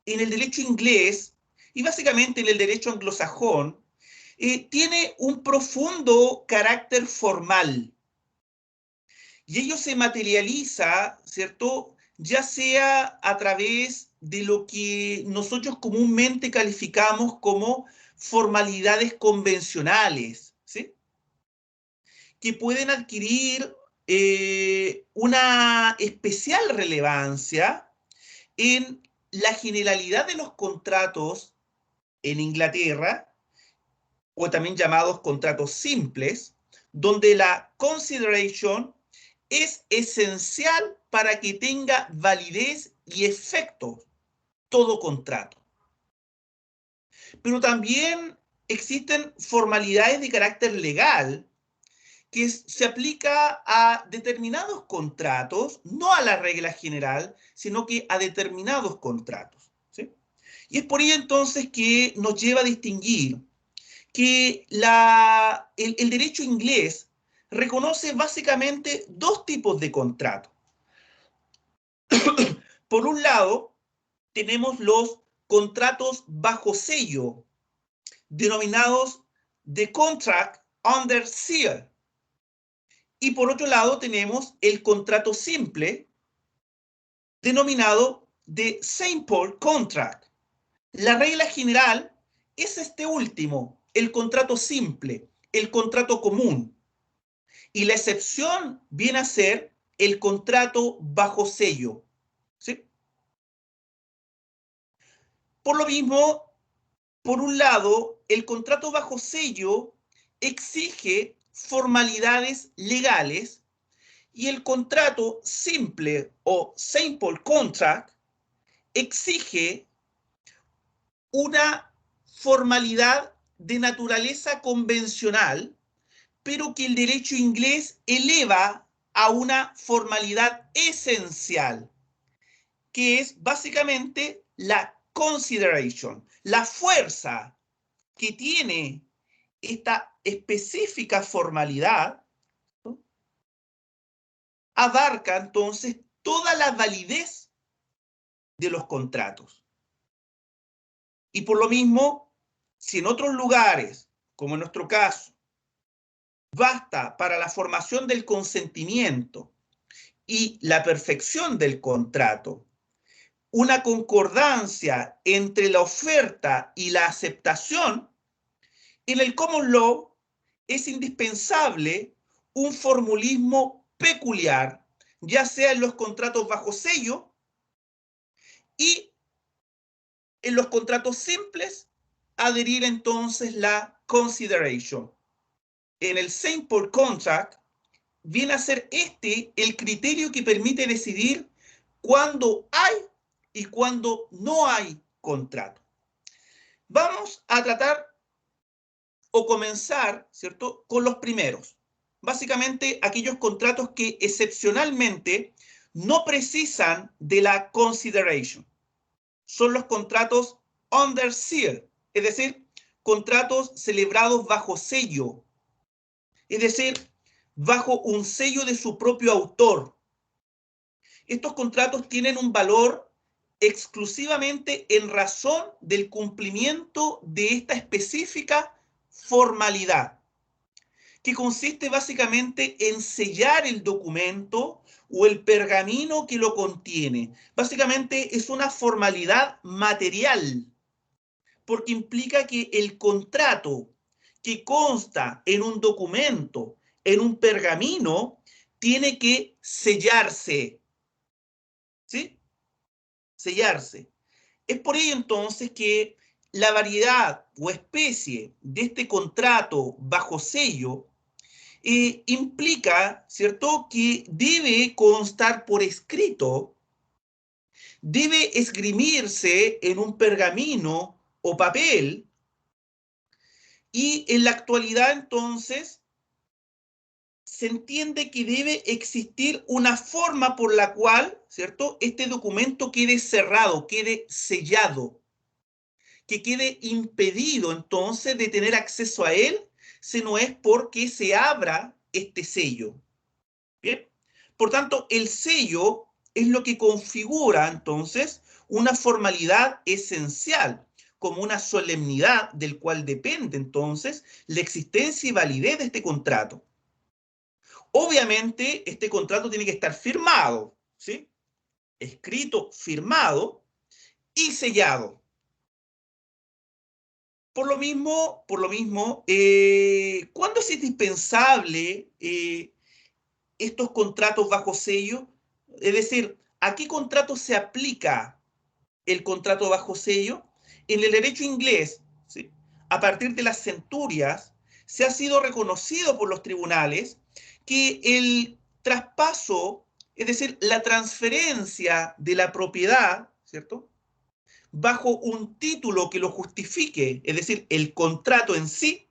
el derecho inglés y básicamente en el derecho anglosajón tiene un profundo carácter formal y ello se materializa, ¿cierto?, ya sea a través de lo que nosotros comúnmente calificamos como formalidades convencionales, ¿sí?, que pueden adquirir una especial relevancia en la generalidad de los contratos en Inglaterra, o también llamados contratos simples, donde la consideration es esencial para que tenga validez y efecto todo contrato. Pero también existen formalidades de carácter legal que se aplica a determinados contratos, no a la regla general, sino que a determinados contratos, ¿sí? Y es por ello entonces que nos lleva a distinguir que el derecho inglés reconoce básicamente dos tipos de contratos. Por un lado, tenemos los contratos bajo sello, denominados the contract under seal. Y por otro lado tenemos el contrato simple, denominado the simple contract. La regla general es este último, el contrato simple, el contrato común. Y la excepción viene a ser el contrato bajo sello, ¿sí? Por lo mismo, por un lado, el contrato bajo sello exige formalidades legales y el contrato simple o simple contract exige una formalidad de naturaleza convencional, pero que el derecho inglés eleva a una formalidad esencial, que es básicamente la consideration, la fuerza que tiene esta específica formalidad, ¿no?, abarca entonces toda la validez de los contratos. Y por lo mismo, si en otros lugares, como en nuestro caso, basta para la formación del consentimiento y la perfección del contrato una concordancia entre la oferta y la aceptación, en el common law es indispensable un formulismo peculiar, ya sea en los contratos bajo sello y en los contratos simples, adherir entonces la consideration. En el simple contract viene a ser este el criterio que permite decidir cuándo hay y cuándo no hay contrato. Vamos a tratar o comenzar, ¿cierto?, con los primeros. Básicamente aquellos contratos que excepcionalmente no precisan de la consideration. Son los contratos under seal, es decir, contratos celebrados bajo sello, es decir, bajo un sello de su propio autor. Estos contratos tienen un valor exclusivamente en razón del cumplimiento de esta específica formalidad, que consiste básicamente en sellar el documento o el pergamino que lo contiene. Básicamente es una formalidad material, porque implica que el contrato que consta en un documento en un pergamino tiene que sellarse, ¿sí? Sellarse. Es por ello entonces que la variedad o especie de este contrato bajo sello implica, ¿cierto?, que debe constar por escrito, debe esgrimirse en un pergamino o papel, y en la actualidad entonces se entiende que debe existir una forma por la cual, ¿cierto?, este documento quede cerrado, quede sellado, que quede impedido entonces de tener acceso a él, si no es porque se abra este sello. ¿Bien? Por tanto, el sello es lo que configura entonces una formalidad esencial, como una solemnidad del cual depende entonces la existencia y validez de este contrato. Obviamente, este contrato tiene que estar firmado, ¿sí? Escrito, firmado y sellado. Por lo mismo, ¿cuándo es indispensable estos contratos bajo sello? Es decir, ¿a qué contrato se aplica el contrato bajo sello? En el derecho inglés, ¿sí?, a partir de las centurias, se ha sido reconocido por los tribunales que el traspaso, es decir, la transferencia de la propiedad, ¿cierto?, bajo un título que lo justifique, es decir, el contrato en sí,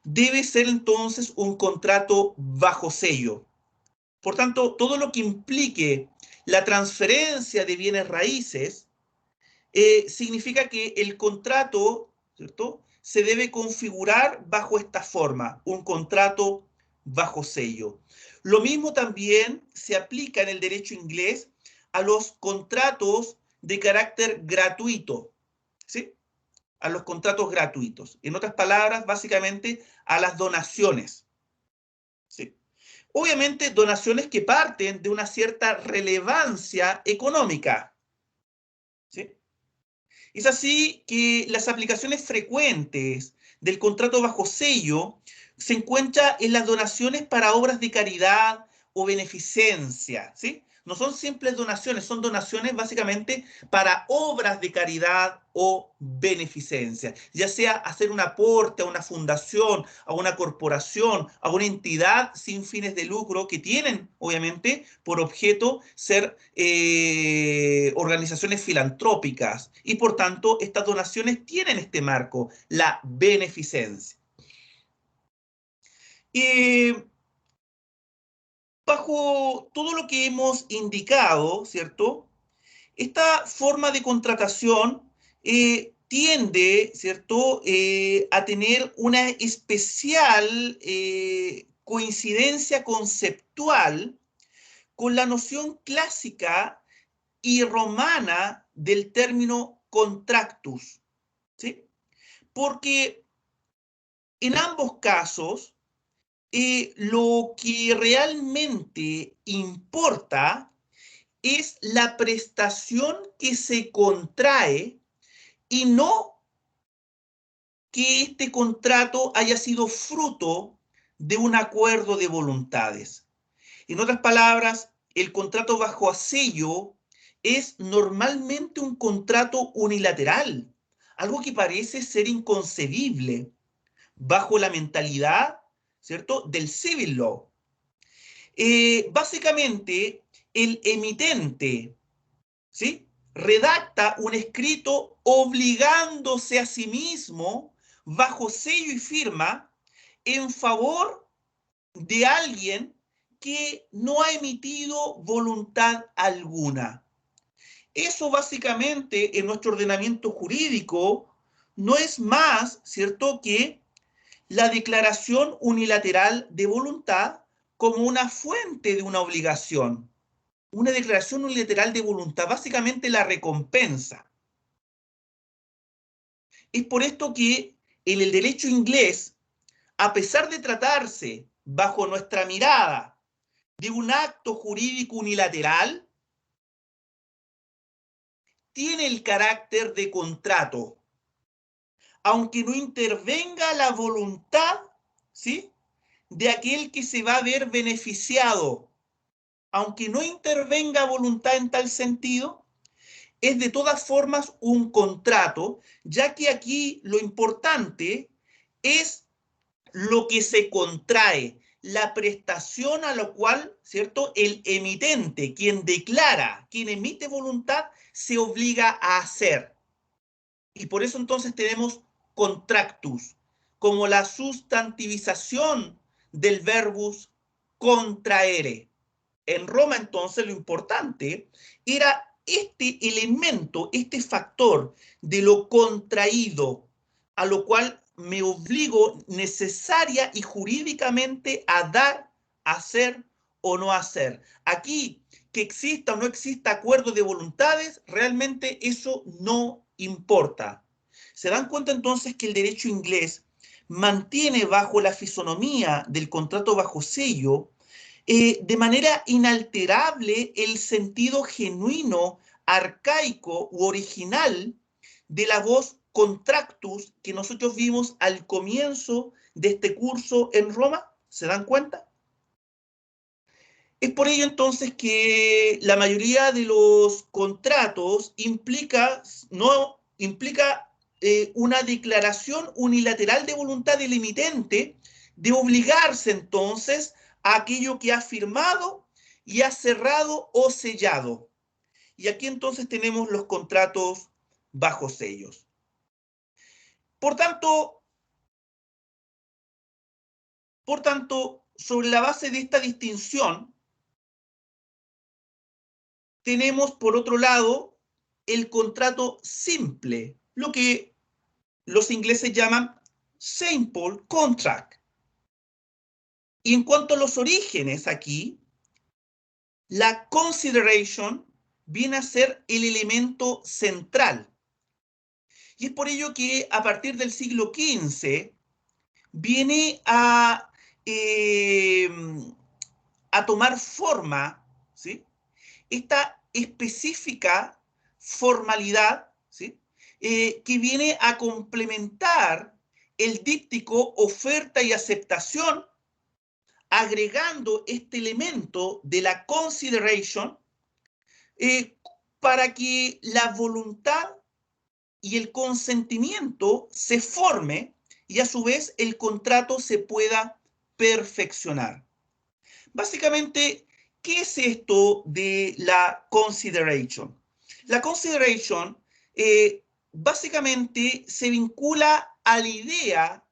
debe ser entonces un contrato bajo sello. Por tanto, todo lo que implique la transferencia de bienes raíces significa que el contrato, ¿cierto?, se debe configurar bajo esta forma, un contrato bajo sello. Lo mismo también se aplica en el derecho inglés a los contratos de carácter gratuito, ¿sí? A los contratos gratuitos. En otras palabras, básicamente a las donaciones, ¿sí? Obviamente, donaciones que parten de una cierta relevancia económica, ¿sí? Es así que las aplicaciones frecuentes del contrato bajo sello se encuentran en las donaciones para obras de caridad o beneficencia, ¿sí? No son simples donaciones, son donaciones básicamente para obras de caridad o beneficencia, ya sea hacer un aporte a una fundación, a una corporación, a una entidad sin fines de lucro que tienen, obviamente, por objeto ser organizaciones filantrópicas, y por tanto estas donaciones tienen este marco, la beneficencia. Bajo todo lo que hemos indicado, ¿cierto?, esta forma de contratación tiende, ¿cierto?, a tener una especial coincidencia conceptual con la noción clásica y romana del término contractus, ¿sí? Porque en ambos casos, lo que realmente importa es la prestación que se contrae y no que este contrato haya sido fruto de un acuerdo de voluntades. En otras palabras, el contrato bajo sello es normalmente un contrato unilateral, algo que parece ser inconcebible bajo la mentalidad, ¿cierto?, del civil law. Básicamente, el emitente, ¿sí?, redacta un escrito obligándose a sí mismo, bajo sello y firma, en favor de alguien que no ha emitido voluntad alguna. Eso básicamente en nuestro ordenamiento jurídico no es más, ¿cierto?, que la declaración unilateral de voluntad como una fuente de una obligación. Una declaración unilateral de voluntad, básicamente la recompensa. Es por esto que en el derecho inglés, a pesar de tratarse bajo nuestra mirada de un acto jurídico unilateral, tiene el carácter de contrato, aunque no intervenga la voluntad, ¿sí?, de aquel que se va a ver beneficiado, aunque no intervenga voluntad en tal sentido, es de todas formas un contrato, ya que aquí lo importante es lo que se contrae, la prestación a lo cual, ¿cierto?, el emitente, quien declara, quien emite voluntad, se obliga a hacer. Y por eso entonces tenemos contractus, como la sustantivización del verbus contraere. En Roma entonces lo importante era este elemento, este factor de lo contraído, a lo cual me obligo necesaria y jurídicamente a dar, hacer o no hacer. Aquí, que exista o no exista acuerdo de voluntades, realmente eso no importa. ¿Se dan cuenta entonces que el derecho inglés mantiene bajo la fisonomía del contrato bajo sello de manera inalterable el sentido genuino, arcaico u original de la voz contractus que nosotros vimos al comienzo de este curso en Roma? ¿Se dan cuenta? Es por ello entonces que la mayoría de los contratos no implica una declaración unilateral de voluntad del emitente de obligarse entonces a aquello que ha firmado y ha cerrado o sellado. Y aquí entonces tenemos los contratos bajo sellos. Por tanto, sobre la base de esta distinción, tenemos por otro lado el contrato simple, lo que los ingleses llaman simple contract. Y en cuanto a los orígenes aquí, la consideration viene a ser el elemento central. Y es por ello que a partir del siglo XV viene a tomar forma, ¿sí?, esta específica formalidad, ¿sí?, que viene a complementar el díptico oferta y aceptación, agregando este elemento de la consideration para que la voluntad y el consentimiento se forme y a su vez el contrato se pueda perfeccionar. Básicamente, ¿qué es esto de la consideration? La consideration básicamente se vincula a la idea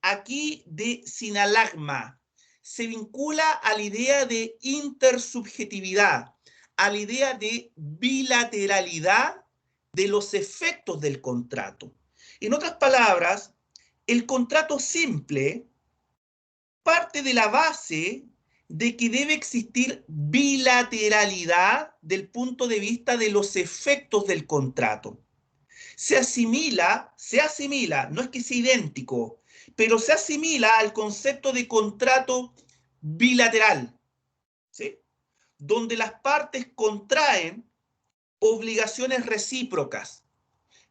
aquí de sinalagma, se vincula a la idea de intersubjetividad, a la idea de bilateralidad de los efectos del contrato. En otras palabras, el contrato simple parte de la base de que debe existir bilateralidad del punto de vista de los efectos del contrato. Se asimila, no es que sea idéntico, pero se asimila al concepto de contrato bilateral, ¿sí?, donde las partes contraen obligaciones recíprocas.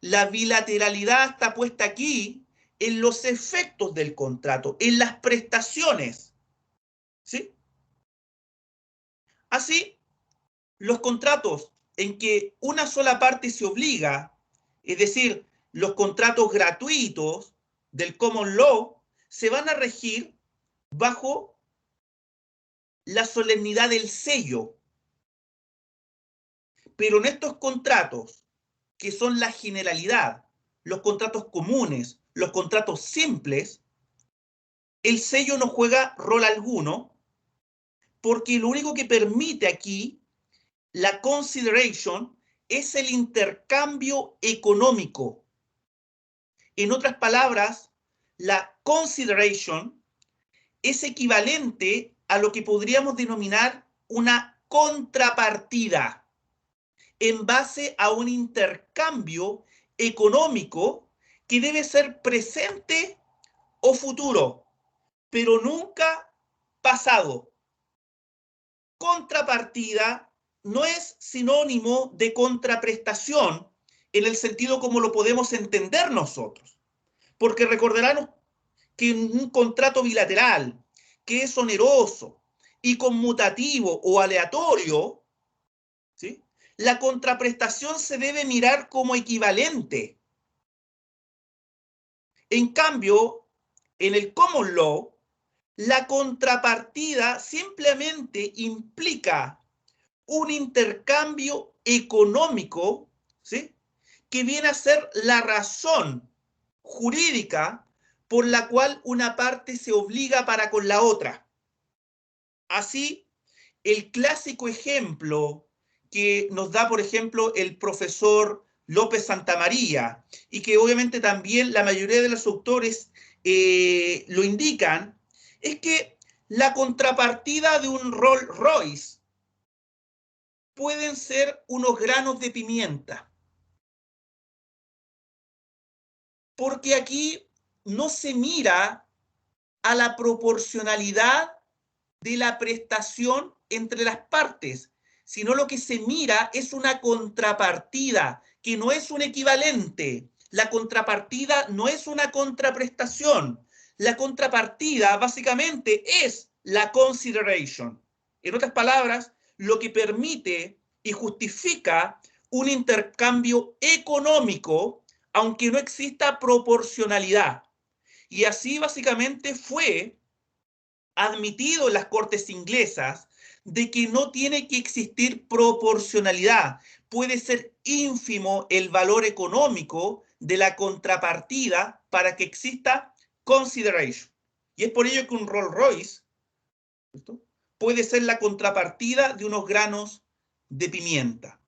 La bilateralidad está puesta aquí en los efectos del contrato, en las prestaciones, ¿sí? Así, los contratos en que una sola parte se obliga, es decir, los contratos gratuitos del common law, se van a regir bajo la solemnidad del sello. Pero en estos contratos, que son la generalidad, los contratos comunes, los contratos simples, el sello no juega rol alguno, porque lo único que permite aquí la consideration es el intercambio económico. En otras palabras, la consideration es equivalente a lo que podríamos denominar una contrapartida en base a un intercambio económico que debe ser presente o futuro, pero nunca pasado. Contrapartida no es sinónimo de contraprestación en el sentido como lo podemos entender nosotros, porque recordarán que en un contrato bilateral que es oneroso y conmutativo o aleatorio, ¿sí?, la contraprestación se debe mirar como equivalente. En cambio, en el common law, la contrapartida simplemente implica un intercambio económico, ¿sí?, que viene a ser la razón jurídica por la cual una parte se obliga para con la otra. Así, el clásico ejemplo que nos da, por ejemplo, el profesor López Santamaría, y que obviamente también la mayoría de los autores lo indican, es que la contrapartida de un Rolls Royce pueden ser unos granos de pimienta. Porque aquí no se mira a la proporcionalidad de la prestación entre las partes, sino lo que se mira es una contrapartida, que no es un equivalente. La contrapartida no es una contraprestación. La contrapartida básicamente es la consideration. En otras palabras, lo que permite y justifica un intercambio económico, aunque no exista proporcionalidad. Y así básicamente fue admitido en las cortes inglesas de que no tiene que existir proporcionalidad. Puede ser ínfimo el valor económico de la contrapartida para que exista consideration. Y es por ello que un Rolls Royce, ¿cierto?, puede ser la contrapartida de unos granos de pimienta.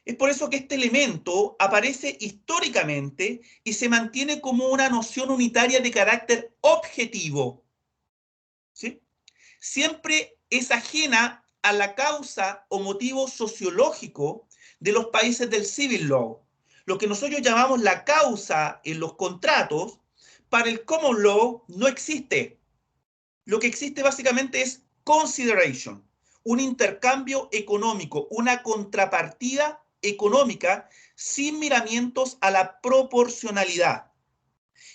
Es por eso que este elemento aparece históricamente y se mantiene como una noción unitaria de carácter objetivo, ¿sí? Siempre es ajena a la causa o motivo sociológico de los países del civil law. Lo que nosotros llamamos la causa en los contratos, para el common law no existe. Lo que existe básicamente es consideration, un intercambio económico, una contrapartida económica sin miramientos a la proporcionalidad.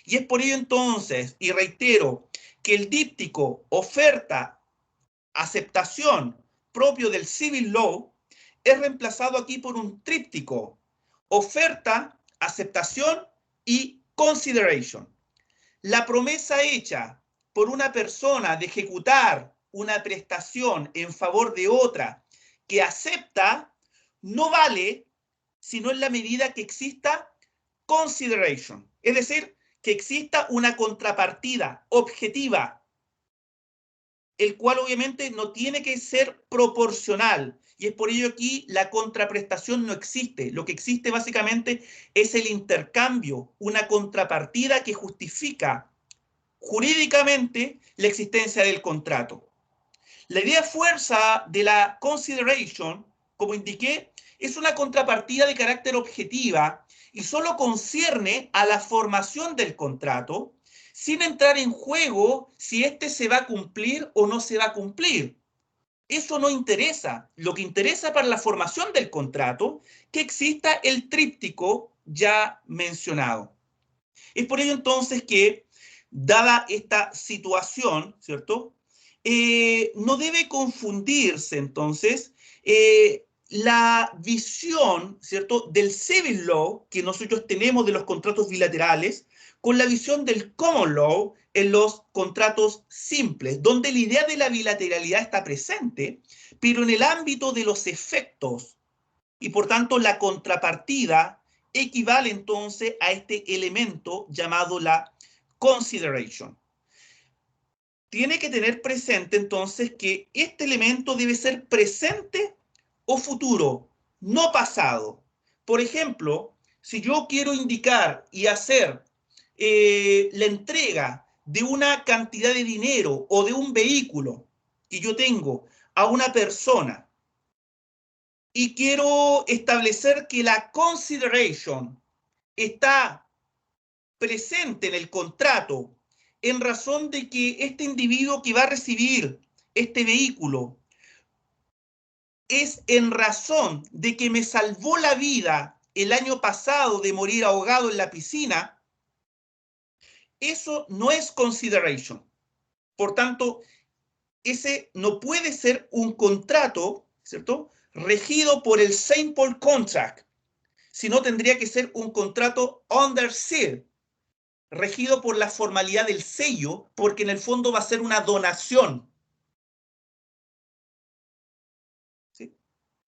Y es por ello entonces, y reitero, que el díptico oferta, aceptación propio del civil law es reemplazado aquí por un tríptico: oferta, aceptación y consideration. La promesa hecha por una persona de ejecutar una prestación en favor de otra que acepta no vale sino en la medida que exista consideration, es decir, que exista una contrapartida objetiva, el cual obviamente no tiene que ser proporcional. Y es por ello aquí la contraprestación no existe. Lo que existe básicamente es el intercambio, una contrapartida que justifica jurídicamente la existencia del contrato. La idea fuerza de la consideration, como indiqué, es una contrapartida de carácter objetiva y solo concierne a la formación del contrato, sin entrar en juego si éste se va a cumplir o no se va a cumplir. Eso no interesa. Lo que interesa para la formación del contrato, que exista el tríptico ya mencionado. Es por ello entonces que, dada esta situación, ¿cierto?, no debe confundirse entonces la visión, ¿cierto?, del civil law que nosotros tenemos de los contratos bilaterales con la visión del common law en los contratos simples, donde la idea de la bilateralidad está presente, pero en el ámbito de los efectos, y por tanto la contrapartida equivale entonces a este elemento llamado la consideration. Tiene que tener presente entonces que este elemento debe ser presente o futuro, no pasado. Por ejemplo, si yo quiero indicar y hacer la entrega de una cantidad de dinero o de un vehículo que yo tengo a una persona y quiero establecer que la consideration está presente en el contrato en razón de que este individuo que va a recibir este vehículo es en razón de que me salvó la vida el año pasado de morir ahogado en la piscina, eso no es consideration. Por tanto, ese no puede ser un contrato, ¿cierto?, regido por el sample contract, sino tendría que ser un contrato under seal, regido por la formalidad del sello, porque en el fondo va a ser una donación. ¿Sí?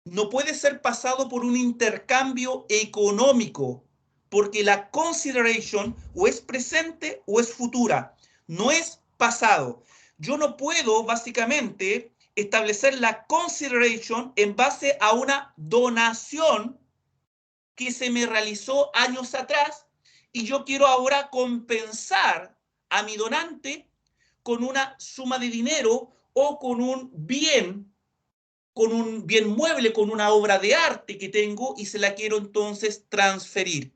No puede ser pasado por un intercambio económico, porque la consideration o es presente o es futura, no es pasado. Yo no puedo, básicamente, establecer la consideration en base a una donación que se me realizó años atrás y yo quiero ahora compensar a mi donante con una suma de dinero o con un bien mueble, con una obra de arte que tengo y se la quiero entonces transferir.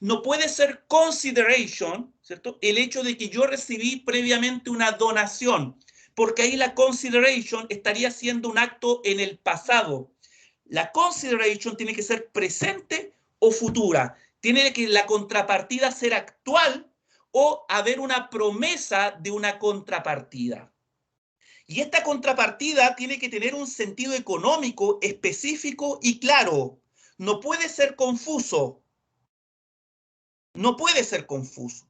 No puede ser consideration, ¿cierto?, el hecho de que yo recibí previamente una donación, porque ahí la consideration estaría siendo un acto en el pasado. La consideration tiene que ser presente o futura. Tiene que la contrapartida ser actual o haber una promesa de una contrapartida. Y esta contrapartida tiene que tener un sentido económico específico y claro. No puede ser confuso. No puede ser confuso.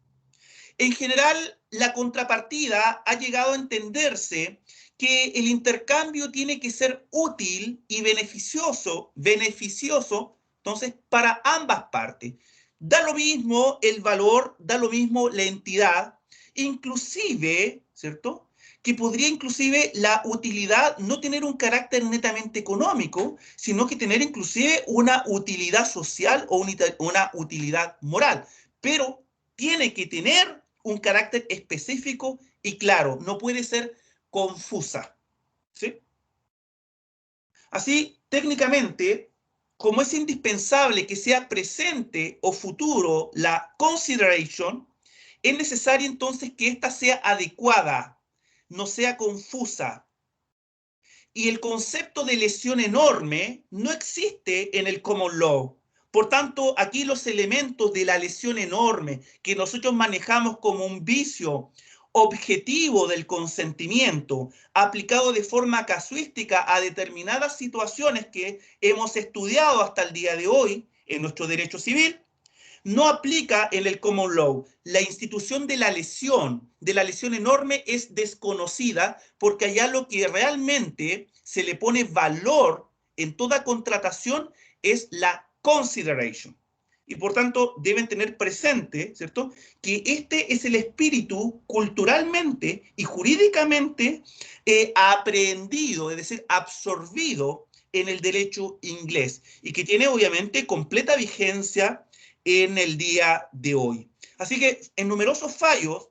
En general, la contrapartida ha llegado a entenderse que el intercambio tiene que ser útil y beneficioso, entonces, para ambas partes. Da lo mismo el valor, da lo mismo la entidad, inclusive, ¿cierto?, que podría inclusive la utilidad no tener un carácter netamente económico, sino que tener inclusive una utilidad social o una utilidad moral. Pero tiene que tener un carácter específico y claro, no puede ser confusa. ¿Sí? Así, técnicamente, como es indispensable que sea presente o futuro la consideration, es necesario entonces que ésta sea adecuada, no sea confusa. Y el concepto de lesión enorme no existe en el common law. Por tanto, aquí los elementos de la lesión enorme que nosotros manejamos como un vicio objetivo del consentimiento, aplicado de forma casuística a determinadas situaciones que hemos estudiado hasta el día de hoy en nuestro derecho civil, no aplica en el common law. La institución de la lesión enorme es desconocida porque allá lo que realmente se le pone valor en toda contratación es la consideration. Y por tanto deben tener presente, ¿cierto?, que este es el espíritu culturalmente y jurídicamente aprendido, es decir, absorbido en el derecho inglés y que tiene obviamente completa vigencia en el día de hoy. Así que en numerosos fallos,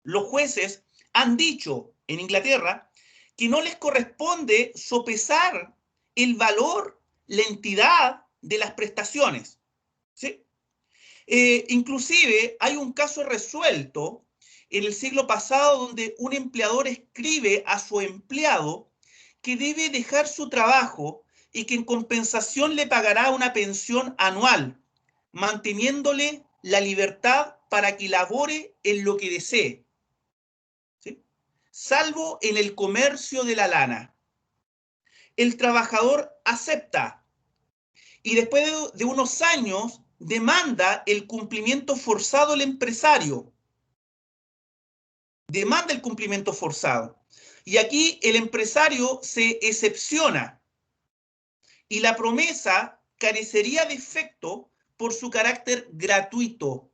los jueces han dicho en Inglaterra que no les corresponde sopesar el valor, la entidad de las prestaciones. ¿Sí? Inclusive hay un caso resuelto en el siglo pasado donde un empleador escribe a su empleado que debe dejar su trabajo y que en compensación le pagará una pensión anual, manteniéndole la libertad para que labore en lo que desee, ¿sí?, salvo en el comercio de la lana. El trabajador acepta y después de unos años demanda el cumplimiento forzado del empresario. Demanda el cumplimiento forzado. Y aquí el empresario se excepciona y la promesa carecería de efecto por su carácter gratuito.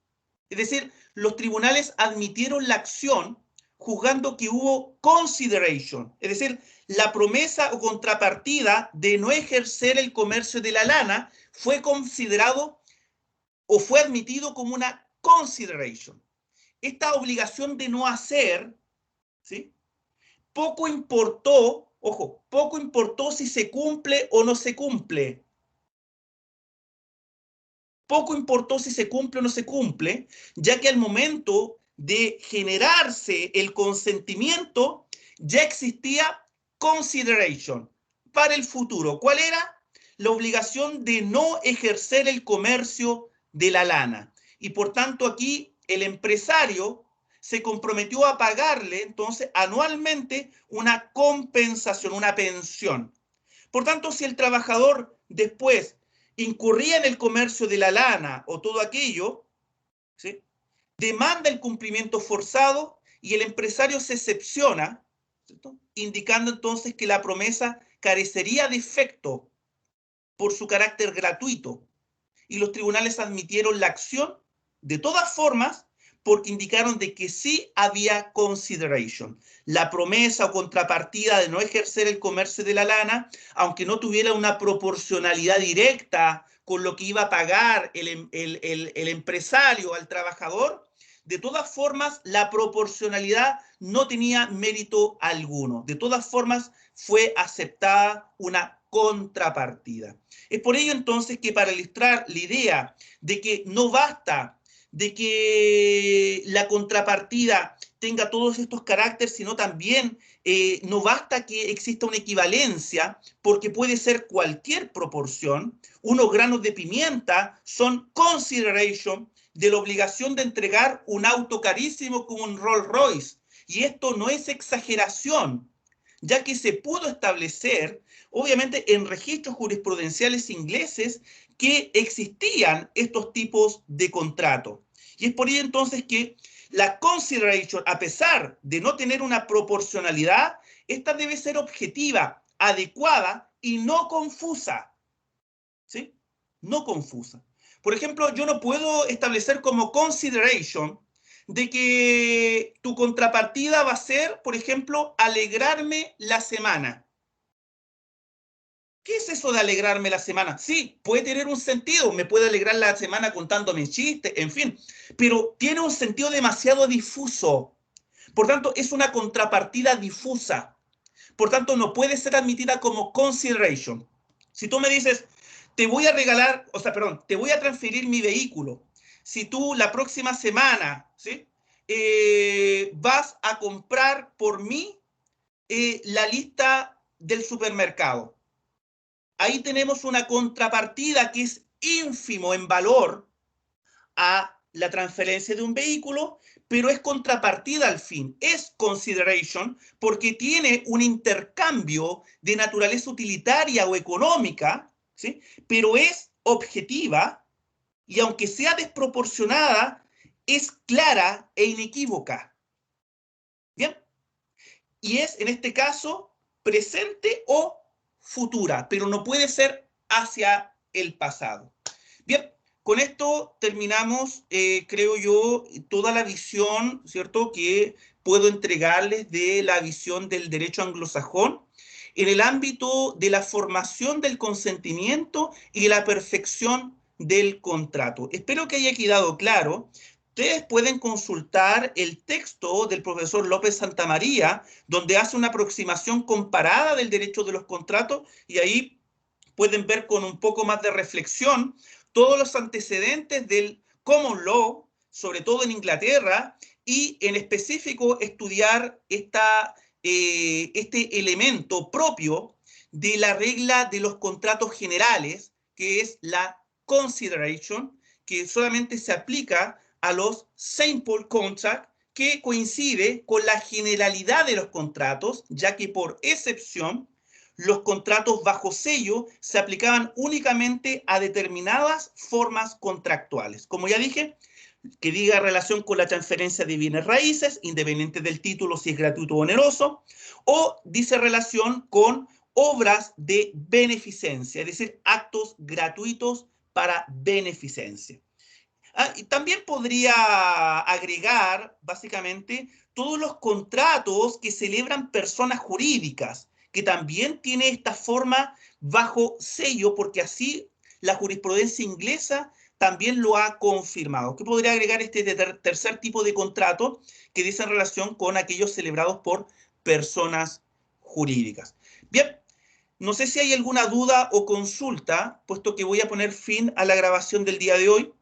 Es decir, los tribunales admitieron la acción juzgando que hubo consideration, es decir, la promesa o contrapartida de no ejercer el comercio de la lana fue considerado o fue admitido como una consideration. Esta obligación de no hacer, ¿sí?, poco importó, ojo, poco importó si se cumple o no se cumple. Poco importó si se cumple o no se cumple, ya que al momento de generarse el consentimiento ya existía consideration para el futuro. ¿Cuál era? La obligación de no ejercer el comercio de la lana. Y por tanto aquí el empresario se comprometió a pagarle entonces anualmente una compensación, una pensión. Por tanto, si el trabajador después incurría en el comercio de la lana o todo aquello, ¿sí?, demanda el cumplimiento forzado y el empresario se excepciona, ¿cierto?, indicando entonces que la promesa carecería de efecto por su carácter gratuito, y los tribunales admitieron la acción de todas formas porque indicaron de que sí había consideration, la promesa o contrapartida de no ejercer el comercio de la lana, aunque no tuviera una proporcionalidad directa con lo que iba a pagar el empresario al trabajador. De todas formas, la proporcionalidad no tenía mérito alguno. De todas formas, fue aceptada una contrapartida. Es por ello entonces que, para ilustrar la idea de que no basta de que la contrapartida tenga todos estos caracteres, sino también no basta que exista una equivalencia, porque puede ser cualquier proporción. Unos granos de pimienta son consideration de la obligación de entregar un auto carísimo como un Rolls Royce. Y esto no es exageración, ya que se pudo establecer, obviamente, en registros jurisprudenciales ingleses que existían estos tipos de contrato. Y es por ello entonces que la consideration, a pesar de no tener una proporcionalidad, esta debe ser objetiva, adecuada y no confusa. ¿Sí? No confusa. Por ejemplo, yo no puedo establecer como consideration de que tu contrapartida va a ser, por ejemplo, alegrarme la semana. ¿Qué es eso de alegrarme la semana? Sí, puede tener un sentido, me puede alegrar la semana contándome chistes, en fin, pero tiene un sentido demasiado difuso. Por tanto, es una contrapartida difusa. Por tanto, no puede ser admitida como consideration. Si tú me dices, te voy a regalar, o sea, perdón, te voy a transferir mi vehículo. Si tú la próxima semana, ¿sí?, vas a comprar por mí la lista del supermercado. Ahí tenemos una contrapartida que es ínfimo en valor a la transferencia de un vehículo, pero es contrapartida al fin, es consideration, porque tiene un intercambio de naturaleza utilitaria o económica, ¿sí?, pero es objetiva y, aunque sea desproporcionada, es clara e inequívoca. ¿Bien? Y es, en este caso, presente o futura, pero no puede ser hacia el pasado. Bien, con esto terminamos, creo yo, toda la visión, ¿cierto?, que puedo entregarles de la visión del derecho anglosajón en el ámbito de la formación del consentimiento y la perfección del contrato. Espero que haya quedado claro. Ustedes pueden consultar el texto del profesor López Santamaría, donde hace una aproximación comparada del derecho de los contratos, y ahí pueden ver con un poco más de reflexión todos los antecedentes del common law, sobre todo en Inglaterra, y en específico estudiar este elemento propio de la regla de los contratos generales, que es la consideration, que solamente se aplica a los sample contracts, que coincide con la generalidad de los contratos, ya que por excepción los contratos bajo sello se aplicaban únicamente a determinadas formas contractuales. Como ya dije, que diga relación con la transferencia de bienes raíces, independiente del título, si es gratuito o oneroso, o dice relación con obras de beneficencia, es decir, actos gratuitos para beneficencia. Y también podría agregar, básicamente, todos los contratos que celebran personas jurídicas, que también tiene esta forma bajo sello, porque así la jurisprudencia inglesa también lo ha confirmado. ¿Qué podría agregar este tercer tipo de contrato que dice en relación con aquellos celebrados por personas jurídicas? Bien, no sé si hay alguna duda o consulta, puesto que voy a poner fin a la grabación del día de hoy.